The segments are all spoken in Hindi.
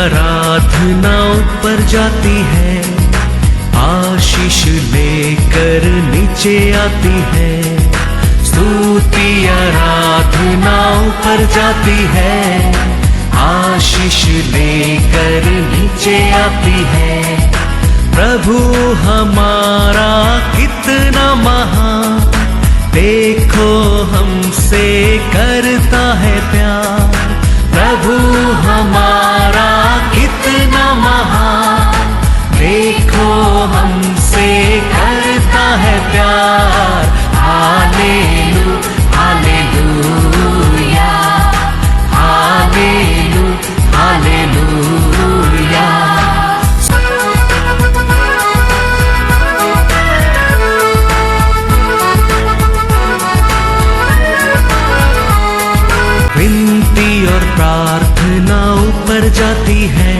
आराधना ऊपर जाती है, आशीष लेकर नीचे आती है। स्तुति आराधना ऊपर जाती है, आशीष लेकर नीचे आती है। प्रभु हमारा कितना महान, देखो हमसे करता है प्यार। प्रभु हमारा कितना महान, देखो हमसे करता है प्यार। हालेलू हालेलूया, हालेलू हालेलूया। विनती और प्रार्थना ऊपर जाती है,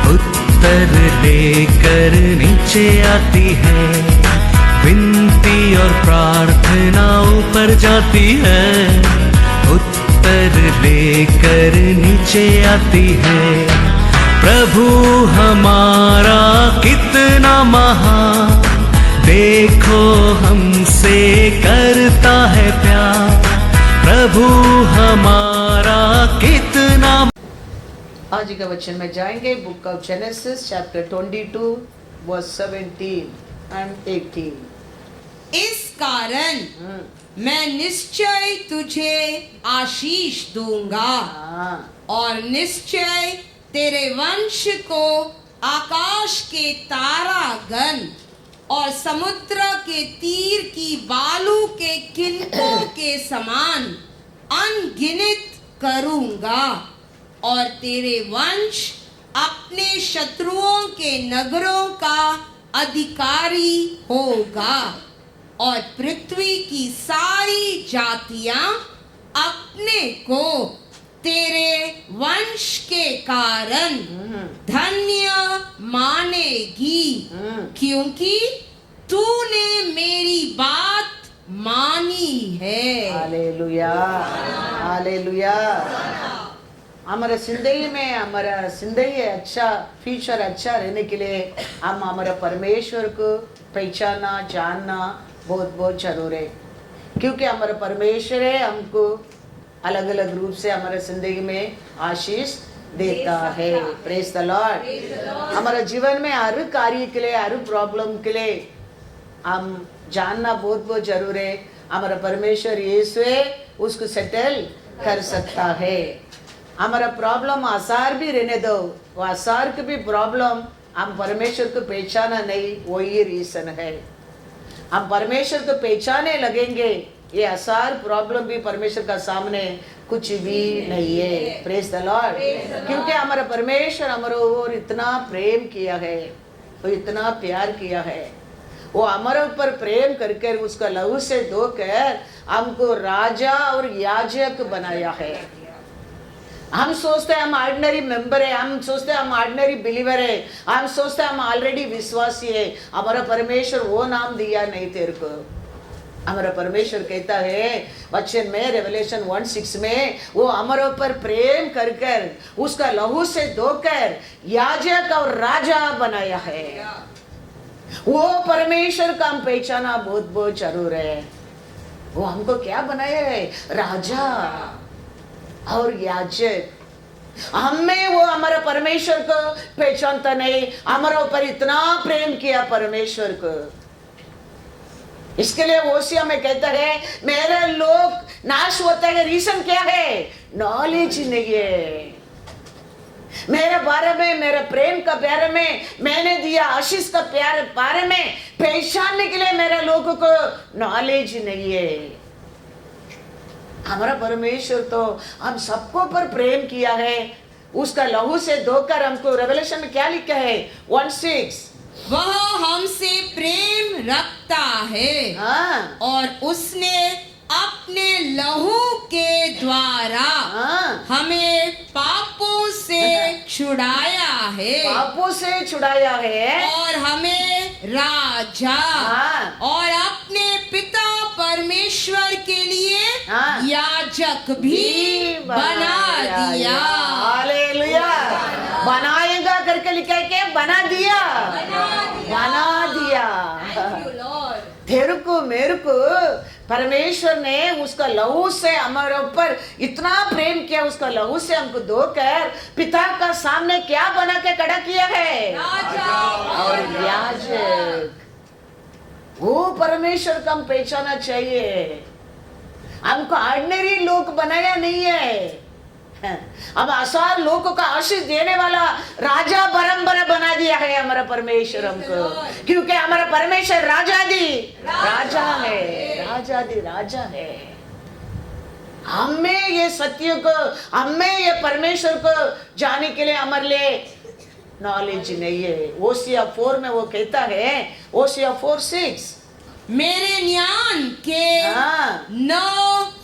उत्तर लेकर नीचे आती है। विनती और प्रार्थना ऊपर जाती है, उत्तर लेकर नीचे आती है। प्रभु हमारा कितना महान, देखो हमसे करता है प्यार। प्रभु हमारा कितना। आज का वचन में जाएंगे book of Genesis chapter 22 verse 17 and 18। इस कारण मैं निश्चय तुझे आशीष दूंगा और निश्चय तेरे वंश को आकाश के तारागण और समुद्र के तीर की बालू के किनकों के समान अनगिनत करूंगा। और तेरे वंश अपने शत्रुओं के नगरों का अधिकारी होगा और पृथ्वी की सारी जातियां अपने को तेरे वंश के कारण धन्य मानेगी, क्योंकि तूने मेरी बात मानी है। Hallelujah hallelujah. हमारा जिंदगी में हमारा जिंदगी अच्छा फ्यूचर अच्छा रहने के लिए हम हमारा परमेश्वर को पहचाना जानना बहुत बहुत जरूर है, क्योंकि हमारा परमेश्वर है हमको अलग अलग रूप से हमारे जिंदगी में आशीष देता है। Praise the Lord. हमारा जीवन में हर कार्य के लिए हर प्रॉब्लम के लिए हम जानना बहुत बहुत जरूर है। हमारा परमेश्वर यीशु है, उसको सेटल कर सकता है। हमारा प्रॉब्लम आसार भी रहने दो, वो आसार की भी प्रॉब्लम हम परमेश्वर को पहचाना नहीं, वही रीजन है। हम परमेश्वर को पहचाने लगेंगे, ये आसार प्रॉब्लम भी परमेश्वर का सामने कुछ भी नहीं है। Praise the Lord. क्योंकि हमारा परमेश्वर हमारे ओर इतना प्रेम किया है, वो इतना प्यार किया है, वो हमारे ऊपर प्रेम करके उसका लहू से धोकर हमको राजा और याजक बनाया है। हम सोचते हैं हम ऑर्डिनरी मेंबर है, हम सोचते हैं हम ऑर्डिनरी बिलीवर है, हम सोचते हैं हम ऑलरेडी विश्वासी है। हमारा परमेश्वर वो नाम दिया नहीं तेरे को। हमारा परमेश्वर कहता है वचन में रेवलेशन 1:6 में, वो हमारे ऊपर प्रेम कर कर उसका लहू से धोकर याजक और राजा बनाया है। वो परमेश्वर का हम पहचाना बहुत बहुत जरूर है। वो हमको क्या बनाया है? राजा और याजक। हमें वो हमारा परमेश्वर को पहचानता नहीं, हमारे ऊपर इतना प्रेम किया परमेश्वर को। इसके लिए होशिया में कहता है मेरे लोग नाश होता है, रीजन क्या है? नॉलेज नहीं है। मेरे बारे में, मेरे प्रेम का बारे में, मैंने दिया आशीष का प्यार बारे में पहचानने के लिए मेरे लोगों को नॉलेज नहीं है। हमारा परमेश्वर तो हम सबको पर प्रेम किया है, उसका लहू से धोकर हमको। रेवलेशन में क्या लिखा है? 1:6 वह हमसे प्रेम रखता है और उसने अपने लहू के द्वारा हमें पापों से छुड़ाया है, पापों से छुड़ाया है और हमें राजा और अपने पिता परमेश्वर के लिए याजक भी बना दिया। हालेलुया। बनाएगा करके लिखा है कि बना दिया, बना दिया। Thank you, Lord. तेरे को मेरे को परमेश्वर ने उसका लहू से हमारे ऊपर इतना प्रेम किया, उसका लहू से हमको धोकर पिता का सामने क्या बना के खड़ा किया है, और याजक। वो परमेश्वर को हम पहचाना चाहिए। हमको ऑर्डिनरी लोग बनाया नहीं है, अब आसार लोगों का आशीष देने वाला राजा परंपरा बना दिया है हमारा परमेश्वर हमको, क्योंकि हमारा परमेश्वर राजा है, राजा है। हमें ये सत्य को, हमें ये परमेश्वर को जाने के लिए हमारे लिए नॉलेज नहीं है। ओसिया 4 में वो कहता है, ओसिया 4:6, मेरे ज्ञान के न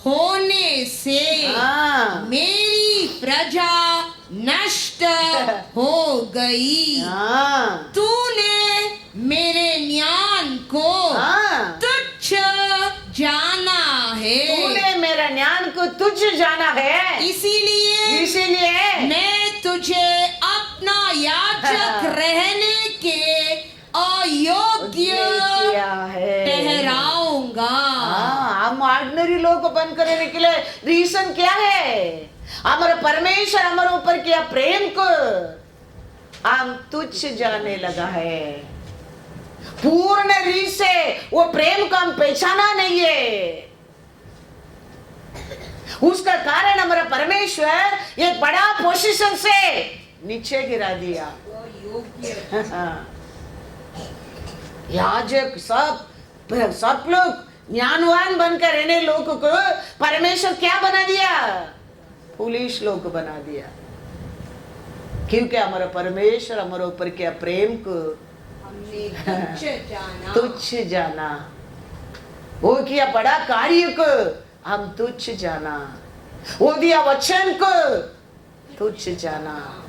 होने से मेरी प्रजा नष्ट हो गई। तूने मेरे ज्ञान को तुच्छ जाना है, तूने मेरा ज्ञान को तुच्छ जाना है, इसीलिए मैं तुझे अपना याजक रहने के अयोग्य ठहराऊंगा। हम ऑर्डिनरी लोग बनकर रहने के लिए रीजन क्या है? हमारा परमेश्वर हमारे ऊपर किया प्रेम को हम तुच्छ जाने लगा है। पूर्ण रीत से वो प्रेम को हम पहचाना नहीं है। उसका कारण हमारा परमेश्वर एक बड़ा पोजीशन से नीचे गिरा दिया। याजक सब लोग ज्ञानवान बनकर रहने लोगों को परमेश्वर क्या बना दिया? पुलिस लोग बना दिया, क्योंकि हमारा परमेश्वर हमारे ऊपर क्या प्रेम को तुच्छ जाना, वो किया बड़ा कार्य को हम तुच्छ जाना, वो दिया वचन को तुच्छ जाना।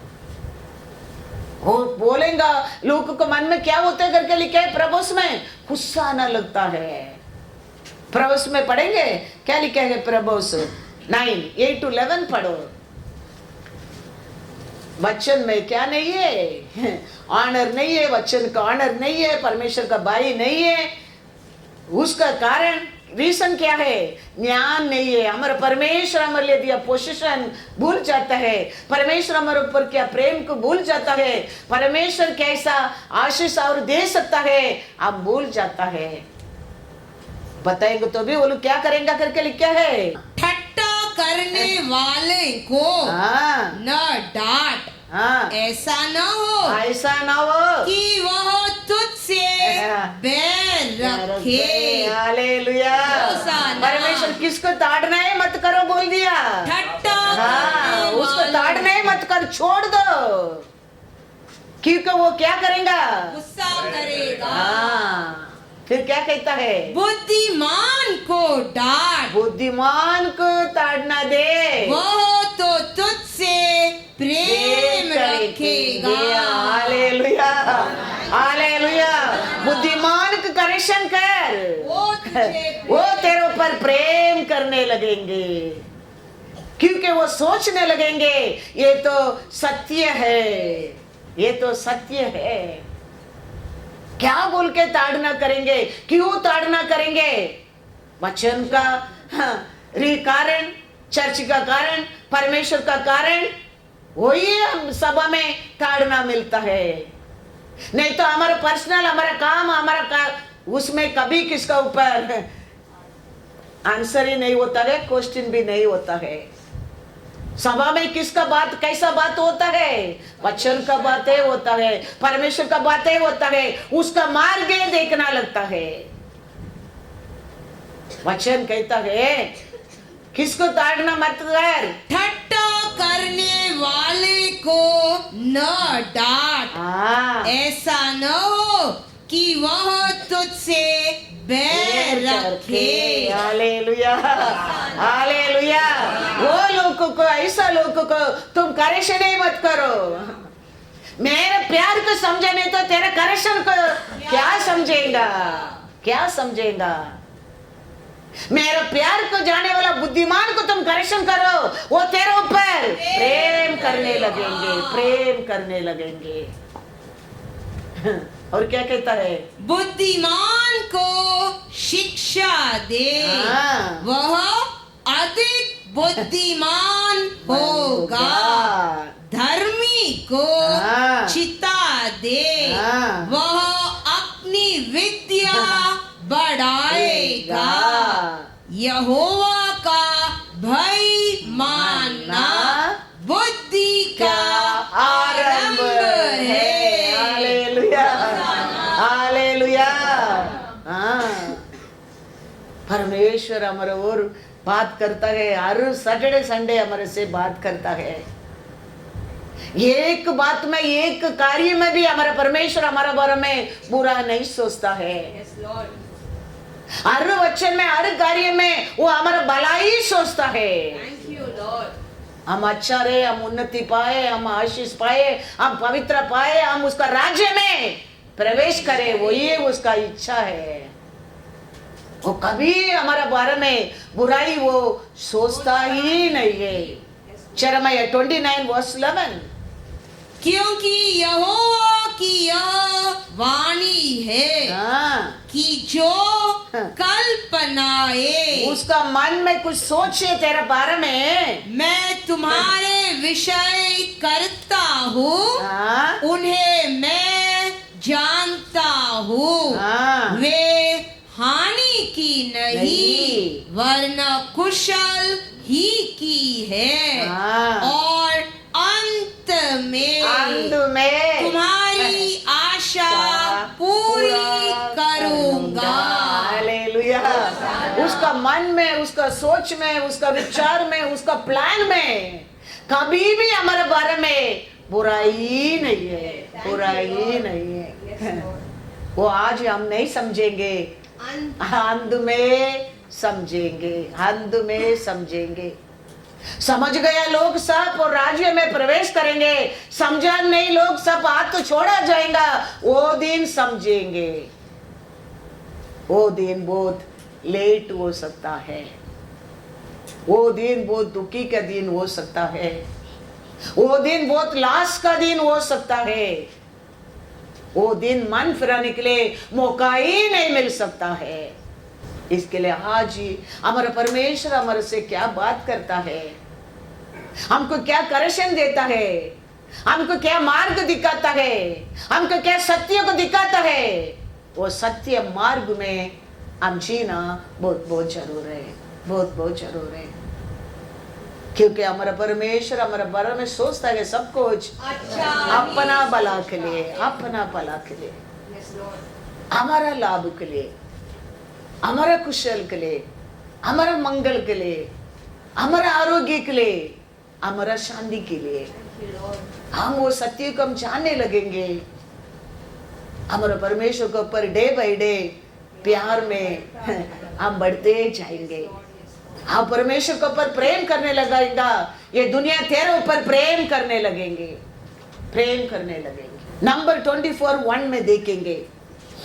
वो बोलेगा लोगों को मन में क्या होता है करके लिखा है प्रभुस में, गुस्सा आना लगता है। प्रभुस में पढ़ेंगे क्या लिखा है? प्रभुस 9:8-11 पढ़ो। वचन में क्या नहीं है? ऑनर नहीं है, वचन का ऑनर नहीं है, परमेश्वर का भाई नहीं है। उसका कारण रीजन क्या है? ज्ञान नहीं है। हमारा परमेश्वर हमारे लिए दिया पोजीशन भूल जाता है, परमेश्वर हमारे ऊपर क्या प्रेम को भूल जाता है, परमेश्वर कैसा आशीष और दे सकता है आप भूल जाता है। बताएंगे तो भी वो लोग क्या करेंगे करके लिखा है, ठट्टा करने वाले को न डांट, ऐसा न हो कि वह तुझसे बैर रखे। हालेलुया। परमेश्वर किसको ताड़ना है मत करो बोल दिया, उसको ताड़ना है मत कर, छोड़ दो, क्योंकि वो क्या करेगा? गुस्सा करेगा। फिर क्या कहता है? बुद्धिमान को डांट, बुद्धिमान को ताड़ना दे, वो तो तुझसे प्रेम रखेगा। Hallelujah, hallelujah. बुद्धिमान को करेक्शन कर, वो तेरे ऊपर प्रेम करने लगेंगे, क्योंकि वो सोचने लगेंगे ये तो सत्य है, ये तो सत्य है। क्या बोल के ताड़ना करेंगे? क्यों ताड़ना करेंगे? वचन का कारण, चर्च का कारण, परमेश्वर का कारण, वही हम सभा में ताड़ना मिलता है। नहीं तो हमारा पर्सनल, हमारा काम, उसमें कभी किसका ऊपर आंसर ही नहीं होता है, क्वेश्चन भी नहीं होता है। सभा में किसका बात, कैसा बात होता है? वचन का बातें होता है, परमेश्वर का बातें होता है, उसका मार्ग देखना लगता है। वचन कहता है किसको ताड़ना मत कर, ठट्टा करने वाले को न डांट, ऐसा न हो कि वह तुझसे बैर रखे। Hallelujah, hallelujah. वो लोगों को, ऐसा लोगों को तुम करेक्शन ही मत करो। मेरे प्यार को समझे नहीं तो तेरे करेक्शन को क्या समझेगा, क्या समझेगा? मेरे प्यार को जाने वाला बुद्धिमान को तुम करेक्शन करो, वो तेरे ऊपर प्रेम कर करने लगेंगे, प्रेम करने लगेंगे। और क्या कहता है? बुद्धिमान को शिक्षा दे, हाँ। वह अधिक बुद्धिमान होगा। धर्मी को हाँ। चिता दे, हाँ। वह अपनी विद्या बढ़ाएगा। यहोवा का भय मानना बुद्धि का आरंभ है। Hallelujah, hallelujah. हाँ, परमेश्वर हमारे और बात करता है, हर सैटरडे संडे हमारे से बात करता है। एक बात में, एक कार्य में भी हमारा परमेश्वर हमारे बारे में बुरा नहीं सोचता है। हर वचन में, हर कार्य में वो हमारा भलाई सोचता है। हम अच्छा रहे, हम उन्नति पाए, हम आशीष पाए, हम पवित्र पाए, हम उसका राज्य में प्रवेश करें, वही उसका इच्छा है। वो कभी हमारा बारे में बुराई वो सोचता ही नहीं है। यिर्मयाह 29:11, क्योंकि यहोवा की यह वाणी है हाँ, कि जो कल्पनाएं उसका मन में कुछ सोचे तेरे बारे में, मैं तुम्हारे विषय करता हूँ, हाँ, उन्हें मैं जानता हूँ। हाँ, वे हानि की नहीं, नहीं, वरना कुशल ही की है। हाँ, और अंत में तुम्हारी आशा पूरी करूंगा। हालेलुया। उसका मन में, उसका सोच में, उसका विचार में, उसका प्लान में कभी भी हमारे बारे में बुराई नहीं है, बुराई नहीं है। वो आज हम नहीं समझेंगे, अंत में समझेंगे, अंत में समझेंगे। समझ गया लोग सब और राज्य में प्रवेश करेंगे, समझा नहीं लोग सब हाथ तो छोड़ा जाएगा। वो दिन समझेंगे। वो दिन बहुत लेट हो सकता है, वो दिन बहुत दुखी का दिन हो सकता है, वो दिन बहुत लाश का दिन हो सकता है, वो दिन मन फिराने के लिए मौका ही नहीं मिल सकता है। इसके लिए आज ही हमारा परमेश्वर हमारे से क्या बात करता है, हमको क्या करेक्शन देता है, हमको क्या मार्ग दिखाता है, हमको क्या सत्य को दिखाता है। वो सत्य मार्ग में हम जीना बहुत बहुत जरूर है, बहुत बहुत जरूर है। क्योंकि हमारा परमेश्वर हमारे बारे में सोचता है सब कुछ अपना भला के लिए, अपना भला के लिए, हमारा लाभ के लिए, हमारा कुशल के लिए, हमारा मंगल के लिए, हमारा आरोग्य के लिए, हमारा शांति के लिए। हम वो सत्य को हम जानने लगेंगे। हमारा परमेश्वर के ऊपर डे बाय डे प्यार में हम बढ़ते जाएंगे। हम परमेश्वर के ऊपर प्रेम करने लगेगा, ये दुनिया तेरे ऊपर प्रेम करने लगेंगे, प्रेम करने लगेंगे। नंबर 24:1 में देखेंगे,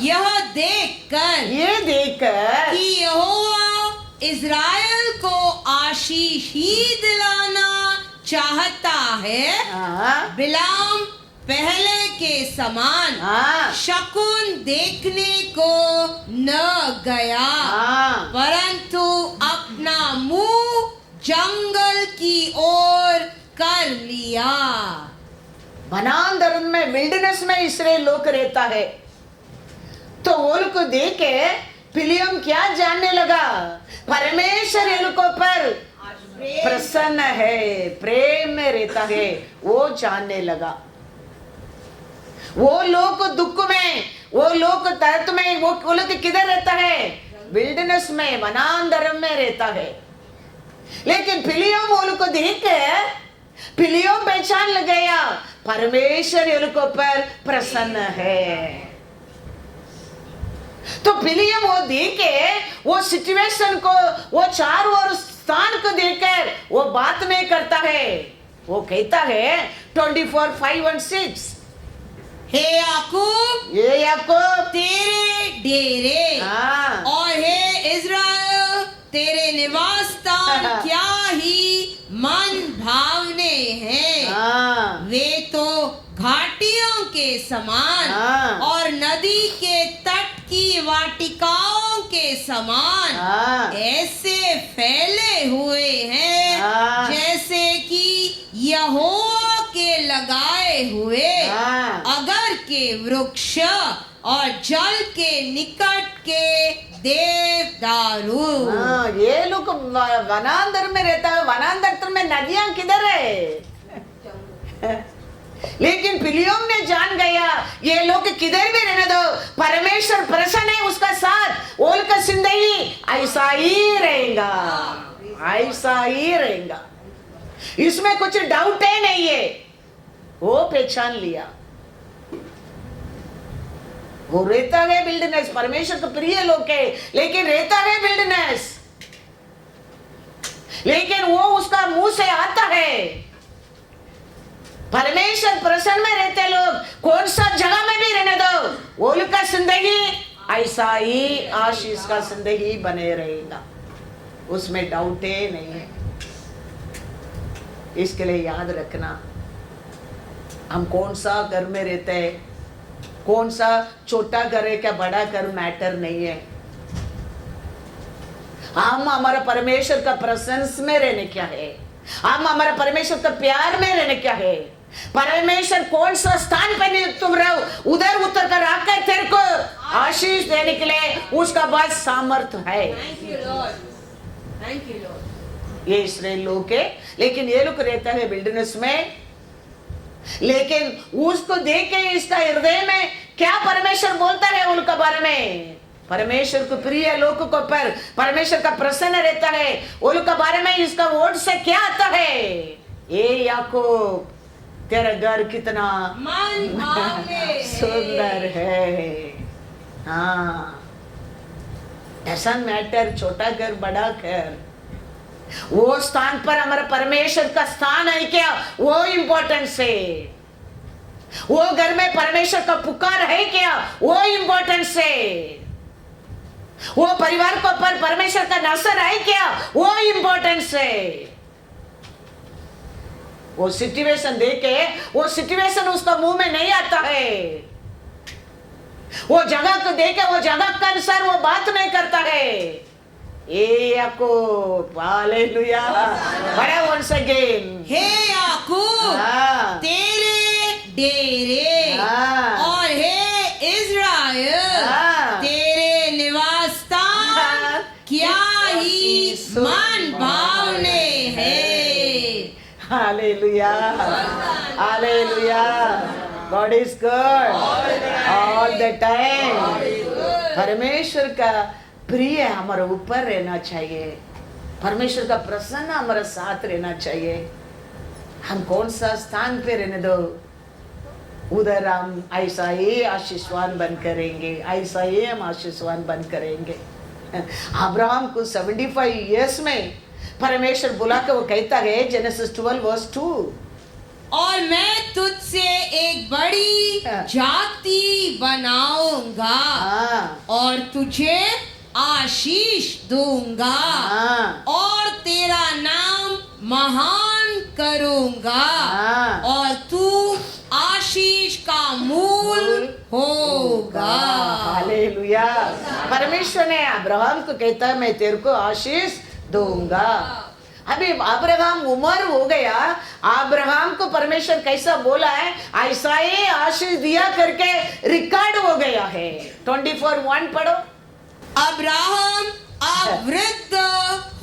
यह देखकर, ये देखकर कि यहोवा इज़राइल को आशीष ही दिलाना चाहता है, हाँ, बिलाम पहले के समान हाँ, शकुन देखने को न गया, हाँ, परंतु अपना मुंह जंगल की ओर कर लिया। वनांतर में, विल्डरनेस में इस्राएल लोग रहता है। तो वो लोग को देख के पिलियम क्या जानने लगा, परमेश्वर ये लोग पर प्रसन्न है, प्रेम में रहता है, वो जानने लगा। वो लोग दुख में, वो लोग दर्द में, वो लोग किधर रहता है? विल्डरनेस में, वनांतर में रहता है। लेकिन पिलियम वो लोग को देख के पिलियम पहचान लग गया, परमेश्वर ये लोग पर प्रसन्न है। तो पिलियम वो देखे, वो सिचुएशन को, वो चारों ओर स्थान को देखकर वो बात नहीं करता है। वो कहता है 24:5-6, हे याकूब, ये याकूब तेरे डेरे, हाँ, और हे इज़राइल तेरे निवास स्थान क्या ही मन भावने हैं। हाँ, के समान हाँ। और नदी के तट की वाटिकाओं के समान हाँ। ऐसे फैले हुए हैं हाँ। जैसे कि यहोवा के लगाए हुए हाँ। अगर के वृक्ष और जल के निकट के देवदारू। हाँ, ये लोग वनांतर में रहता है। वनांतर में नदियां किधर है? लेकिन पिलियम ने जान गया ये लोग किधर भी रहने दो, परमेश्वर प्रसन्न है उसका साथ, ओल का जिंदगी ऐसा ही रहेगा, ऐसा ही रहेगा, इसमें कुछ डाउट है नहीं है। वो पहचान लिया, वो रहता है बिल्डनेस, परमेश्वर को प्रिय लोग है लेकिन रहता है बिल्डनेस, लेकिन वो उसका मुंह से आता है। परमेश्वर प्रसन्न में रहते लोग कौन सा जगह में भी रहने दो, वो का जिंदगी ऐसा ही आशीष का जिंदगी बने रहेगा, उसमें डाउट ही नहीं है। इसके लिए याद रखना, हम कौन सा घर में रहते हैं, कौन सा छोटा घर है क्या बड़ा घर मैटर नहीं है, हम हमारा परमेश्वर का प्रशंस में रहने क्या है, हम हमारा परमेश्वर का प्यार में रहने क्या है। परमेश्वर कौन सा स्थान पे तुम रहो उधर उतर कर आकर तेरे को आशीष देने के लिए उसका बस सामर्थ है। Thank you, Lord. Thank you, Lord. ये इस्राएल लोग के, लेकिन ये लोग रहता है विल्डरनेस में, लेकिन उसको देख के इसका हृदय में क्या परमेश्वर बोलता है उनका बारे में, परमेश्वर को प्रिय लोगों को पर परमेश्वर का प्रसन्न रहता है, उनका बारे में इसका वोट से क्या आता है, ये याकूब तेरा घर कितना मन भावने है। सुंदर है। हाँ, डजंट मैटर छोटा घर बड़ा घर, वो स्थान पर हमारा परमेश्वर का स्थान है क्या, वो इंपॉर्टेंस है। वो घर में परमेश्वर का पुकार है क्या, वो इंपॉर्टेंस है। वो परिवार को पर परमेश्वर का नजर है क्या, वो इंपॉर्टेंस है। वो सिचुएशन देखे, वो सिचुएशन उसका मुंह में नहीं आता है, वो जगह को देखे वो जगह के अनुसार वो बात नहीं करता है। ए याकूब, हालेलुया, बड़ा वंस अगेन, हे याकूब हाँ। तेरे डेरे हाँ। और हे इज़राइल हाँ। तेरे निवास स्थान हाँ। क्या ही मन भावने हैं। Hallelujah, hallelujah, God is good all the time. परमेश्वर का प्रिय हमारे ऊपर रहना चाहिए, परमेश्वर का प्रसन्न हमारे साथ रहना चाहिए। हम कौन सा स्थान पे रहने दो, उधर हम ऐसा ही आशीषवान बन करेंगे, ऐसा ही हम आशीषवान बन करेंगे। अब्राहम को 75 इयर्स में परमेश्वर बुला के वो कहता है, जेनेसिस 12:2, और मैं तुझसे एक बड़ी हाँ। जाति बनाऊंगा हाँ। और तुझे आशीष दूंगा हाँ। और तेरा नाम महान करूंगा हाँ। और तू आशीष का मूल होगा। हालेलुया, परमेश्वर ने अब्राहम को कहता है मैं तेरे को आशीष दूंगा। अभी अब्राहम उम्र हो गया, अब्राहम को परमेश्वर कैसा बोला है ऐसा ही आशीष दिया करके रिकॉर्ड हो गया है। 24:1 पढ़ो। अब्राहम अब वृद्ध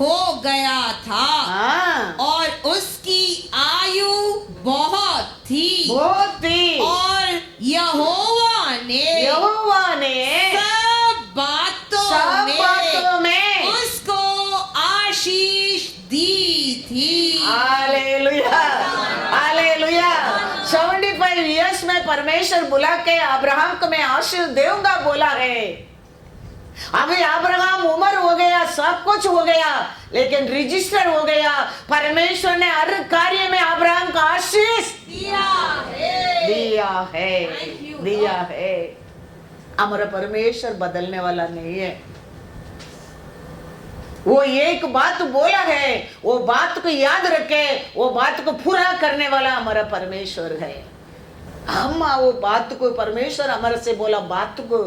हो गया था हाँ, और उसकी आयु बहुत थी बहुत थी, और यहोवा ने सब बातों में उसको आशीष दी थी। Hallelujah, hallelujah. 75 इयर्स में परमेश्वर बुला के अब्राहम को मैं आशीष दूंगा बोला है। अभी अब्राहम उम्र हो गया, सब कुछ हो गया, लेकिन रजिस्टर हो गया। परमेश्वर ने हर कार्य में अब्राहम का आशीष दिया है, दिया है, Thank you, दिया है। हमारा परमेश्वर बदलने वाला नहीं है। वो एक बात बोला है, वो बात को याद रखे, वो बात को पूरा करने वाला हमारा परमेश्वर है। हम वो बात को परमेश्वर हमारे से बोला बात को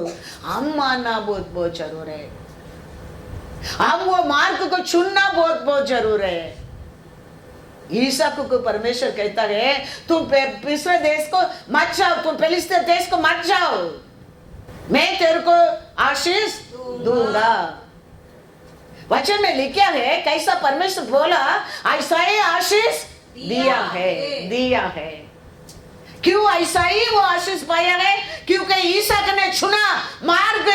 हम मानना बहुत बहुत जरूर है। हम वो मार्ग को चुनना बहुत बहुत जरूर है। ईसाक को परमेश्वर कहता है तुम पिछले देश को मत जाओ, तुम फिलिस्तीन देश को मत जाओ, मैं तेरे को आशीष दूंगा। वचन में लिखा है कैसा परमेश्वर बोला ऐसा ही आशीष दिया है। क्यों ऐसा ही वो आशीष पाया है? क्योंकि ईसाक ने चुना मार्ग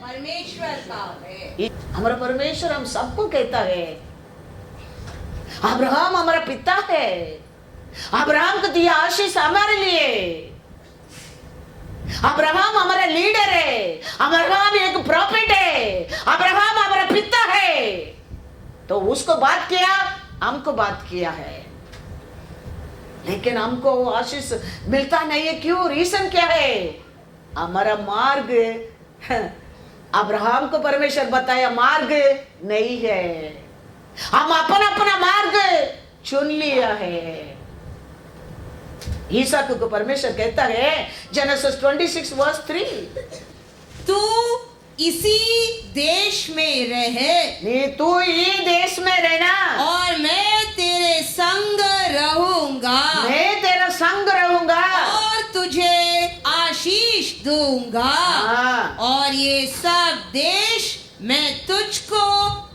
परमेश्वर का है। हमारा परमेश्वर हम सबको कहता है अब्राहम हमारा पिता है, अब्राहम को दिया आशीष हमारे लिए। अब्राहम हमारा लीडर है, अब्राहम एक प्रॉफिट है, अब्राहम हमारा पिता है। तो उसको बात किया, हमको बात किया है, लेकिन हमको वो आशीष मिलता नहीं है। क्यों? रीजन क्या है? हमारा मार्ग अब्राहम को परमेश्वर बताया मार्ग नहीं है, हम अपना अपना मार्ग चुन लिया है। ईसाक को परमेश्वर कहता है जेनेसिस 26:3 तू इसी देश में रहे, तू ये देश में रहना और मैं तेरे संग रहूंगा, मैं तेरा संग रहूंगा और तुझे आशीष दूंगा। और ये सब देश मैं तुझको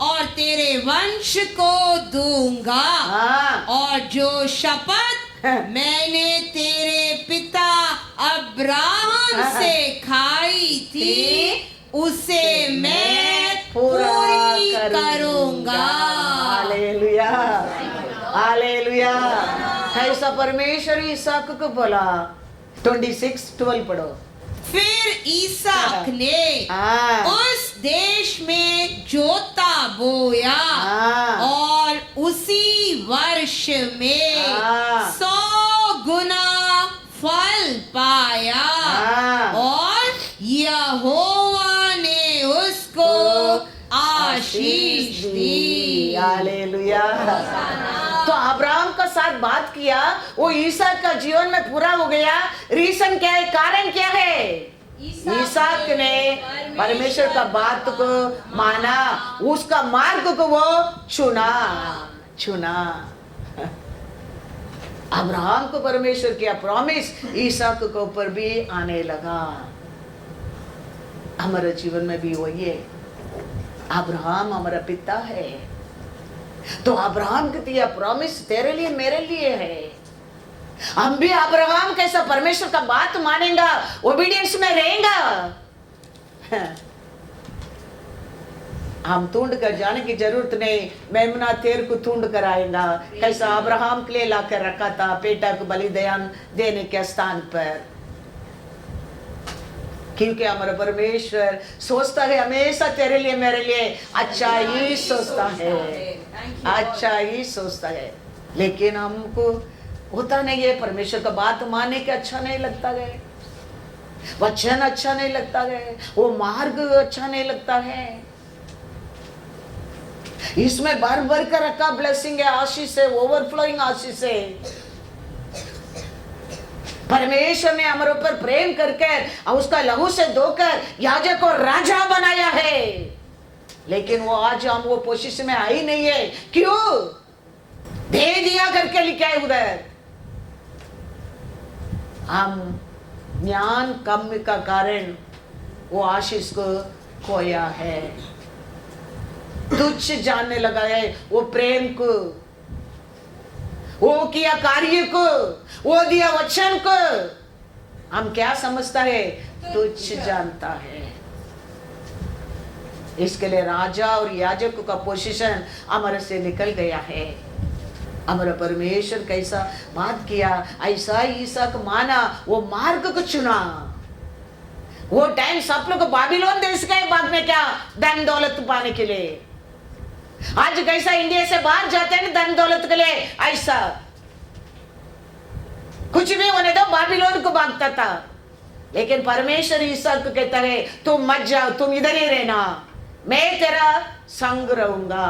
और तेरे वंश को दूंगा। और जो शपथ मैंने तेरे पिता अब्राहम से खाई थी उसे मैं पूरी करूंगा। Hallelujah, hallelujah. कैसा परमेश्वर ईसाक को बोला। 26:12 पढ़ो। फिर ईसाक ने उस देश में जोता बोया और उसी वर्ष में 100 गुना फल पाया और यहोवा ने उसको आशीष दी। हालेलुया। तो अब्राहम का साथ बात किया, वो ईसाक का जीवन में पूरा हो गया। रीजन क्या है? कारण क्या है? ईसाक ने परमेश्वर का बात को माना, उसका मार्ग को वो चुना। अब्राहम को परमेश्वर किया प्रॉमिस, ईसाक के ऊपर भी आने लगा। हमारे जीवन में भी वही है। अब्राहम हमारा पिता है, तो अब्राहम को दिया प्रॉमिस तेरे लिए मेरे लिए है। हम भी अब्राहम कैसा परमेश्वर का बात मानेगा, ओबीडियंस में रहेगा। हम तूंड कर जाने की जरूरत नहीं, मेमना तेर को तूंड कर आएगा। कैसा अब्राहम के लिए लाकर रखा था बेटा को बलिदान देने के स्थान पर। क्योंकि हमारा परमेश्वर सोचता है हमेशा तेरे लिए मेरे लिए अच्छा ही सोचता है, अच्छा ही सोचता है। लेकिन हमको होता नहीं है, परमेश्वर का बात मानने के अच्छा नहीं लगता है, वचन अच्छा नहीं लगता है, वो मार्ग अच्छा नहीं लगता है। इसमें भर भर कर रखा ब्लेसिंग है, आशीष है, ओवरफ्लोइंग आशीष है। परमेश्वर ने हमारे ऊपर प्रेम करके उसका लहू से धोकर याजक को राजा बनाया है, लेकिन वो आज हम वो पोजीशन में आई नहीं है। क्यों? दे दिया करके लिखा है उधर। हम ज्ञान कम का कारण वो आशीष को खोया है, तुच्छ जानने लगा है वो प्रेम को, वो किया कार्य को, वो दिया वचन को हम क्या समझता है? तुच्छ जानता है। इसके लिए राजा और याजक का पोजीशन हमारे से निकल गया है। हमारा परमेश्वर कैसा बात किया, ऐसा ईसाक माना, वो मार्ग को चुना। वो टाइम सब लोग बाबिलोन देश गए बाद में क्या धन दौलत पाने के लिए। आज कैसा इंडिया से बाहर जाते हैं धन दौलत के लिए, ऐसा कुछ भी होने दो बाबिलोन को भागता था। लेकिन परमेश्वर ईसाक को कहता है तुम मत जाओ, तुम इधर ही रहना, मैं तेरा संग रहूंगा।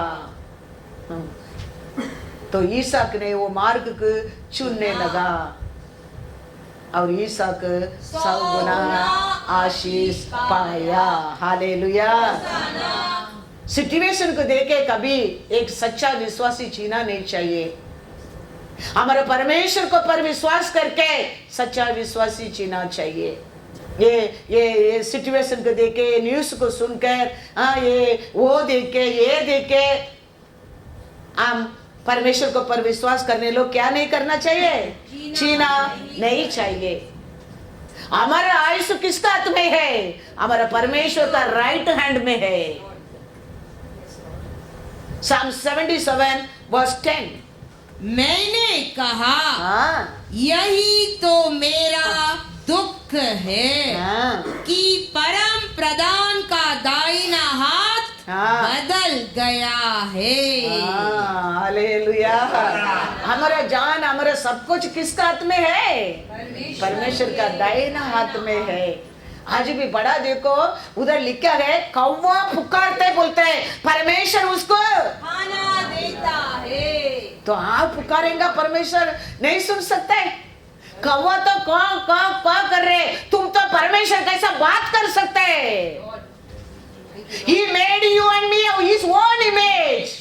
तो ईसाक ने वो मार्ग को चुनने लगा। और ईसाक 100 गुना आशीष पाया। हालेलुया। सिचुएशन को देखे कभी एक सच्चा विश्वासी छीना नहीं चाहिए। हमारे परमेश्वर को पर विश्वास करके सच्चा विश्वासी छीना चाहिए। ये सिचुएशन को देखे, न्यूज़ को सुनकर, ये वो देखे, ये देखे हम परमेश्वर को पर विश्वास करने लोग क्या नहीं करना चाहिए? छीना नहीं चाहिए। हमारा आयुष्य किसका हाथ में है? हमारा परमेश्वर का राइट हैंड में है। Psalm 77 verse 10। मैंने कहा यही तो मेरा दुख है कि परम प्रधान का दाहिना हाथ बदल गया है। हालेलुया। हमारा जान, हमारा सब कुछ किसका हाथ में है? परमेश्वर का दाहिना हाथ में है। आज भी बड़ा देखो, उधर लिखा है कौवा पुकारते बोलते हैं, परमेश्वर उसको खाना देता है। तो आप पुकारेंगे, परमेश्वर नहीं सुन सकते? कौवा तो कौ कर रहे, तुम तो परमेश्वर कैसा बात कर सकते? He made you and me his own image।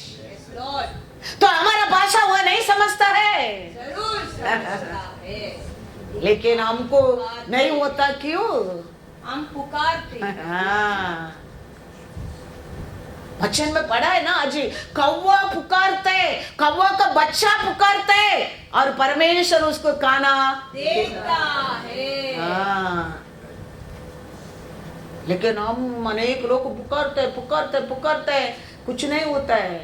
तो हमारा भाषा वो नहीं समझता है। जरूर समझता है। लेकिन हमको नहीं होता, क्यों? हम पुकारते। वचन में पढ़ा है ना, आज कौवा पुकारते, कौवा का बच्चा पुकारते और परमेश्वर उसको खाना देता है। लेकिन हम अनेक लोग पुकारते कुछ नहीं होता है।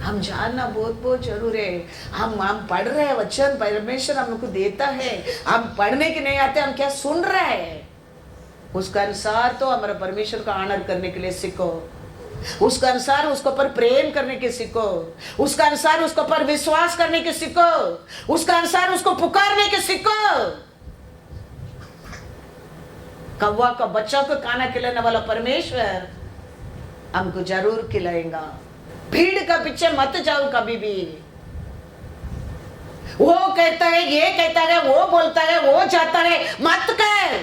हम जानना बहुत जरूरी है। हम पढ़ रहे हैं वचन, परमेश्वर हमको देता है, हम पढ़ने के नहीं आते, हम क्या सुन रहे हैं उसका अनुसार तो हमारा परमेश्वर का ऑनर करने के लिए सीखो। उसका अनुसार उसको पर प्रेम करने के सीखो। उसका अनुसार उसको पर विश्वास करने के सीखो। उसका अनुसार उसको पुकारने के सीखो। कौवा का बच्चा को खाना खिलाने वाला परमेश्वर हमको जरूर खिलाएगा। भीड़ का पीछे मत जाओ कभी भी। वो कहता है, ये कहता है, वो बोलता है, वो चाहता है, मत कर।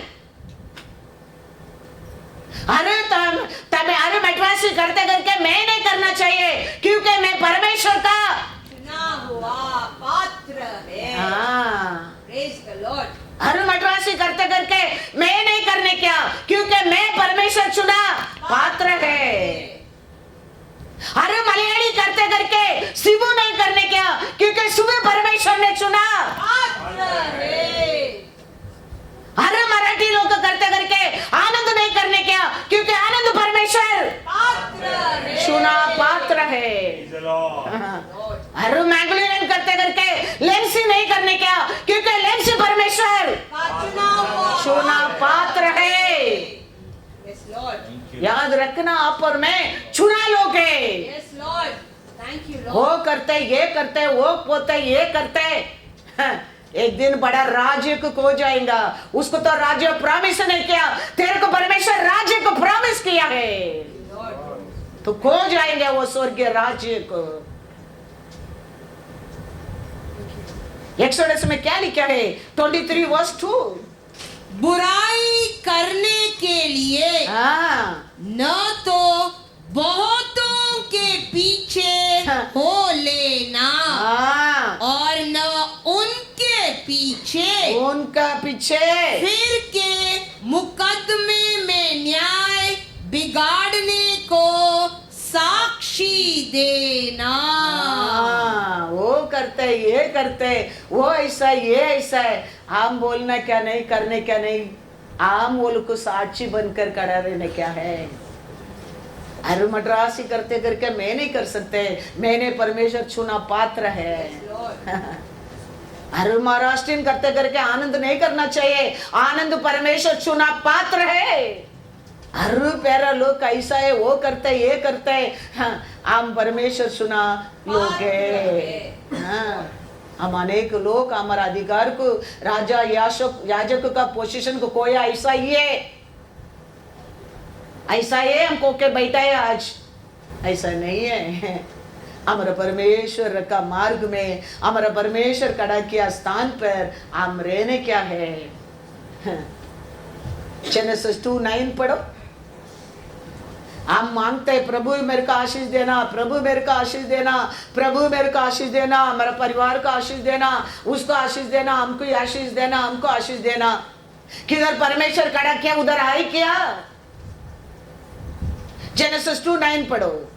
अरे मटवासी करते करके मैं नहीं करना चाहिए, क्योंकि मैं परमेश्वर का चुना हुआ पात्र है। Praise the Lord। अरे मटवासी करते करके मैं नहीं करने क्या, क्योंकि मैं परमेश्वर चुना पात्र है। अरे मलयाली करते करके शिवु नहीं करने क्या, क्योंकि शिवु परमेश्वर ने चुना पात्र है। अरे मराठी लोग करते करके आनंद नहीं करने क्या, क्योंकि आनंद परमेश्वर पात्र है। चुना पात्र है। अरे मैंगलोरियन करते करके लेंसी नहीं करने क्या, क्योंकि लेंसी परमेश्वर चुना पात्र है। Yes Lord। याद रखना, आप और मैं चुना लोग हैं। Yes Lord। Thank you Lord। वो करते, ये करते, वो पोते, ये करते, एक दिन बड़ा राज्य को खो जाएगा। उसको तो राज्य प्रॉमिस नहीं किया, तेरे को परमेश्वर राज्य को प्रॉमिस किया है, तो खो जाएंगे वो स्वर्गीय राज्य को। एक्सोडस में क्या लिखा है? 23 वर्स 2। बुराई करने के लिए न तो बहुतों के पीछे हो लेना और न उनके पीछे, उनका पीछे फिर के मुकदमे में न्याय बिगाड़ने को साक्षी देना। वो करते, ये करते, वो ऐसा, ये ऐसा है, हम बोलना क्या नहीं, करने क्या नहीं, हम वो लोग को साक्षी बनकर खड़ा रहने क्या है। अरे मद्रासी करते करके मैं नहीं कर सकते, मैंने परमेश्वर चुना पात्र है। अरे महाराष्ट्रीयन करते करके आनंद नहीं करना चाहिए, आनंद परमेश्वर चुना पात्र है। अरे प्यारा लोग ऐसा है, वो करते, ये करते, हम परमेश्वर चुना लोग है। हम अनेक लोग हमारा अधिकार को, राजा याजक का पोजीशन को कोई ऐसा ही है, ऐसा है हमको के बैठा है आज, ऐसा नहीं है। हमारा परमेश्वर का मार्ग में, हमारा परमेश्वर खड़ा किया स्थान पर हम रहने क्या है। जेनेसिस 2:9 पढ़ो। हम मांगते हैं प्रभु मेरे को आशीष देना, प्रभु मेरे को आशीष देना, प्रभु मेरे को आशीष देना, हमारा परिवार को आशीष देना, उसको आशीष देना, हमको आशीष देना, हमको आशीष देना। किधर परमेश्वर खड़ा किया उधर हाई किया। जेनेसिस 2:9 पढ़ो।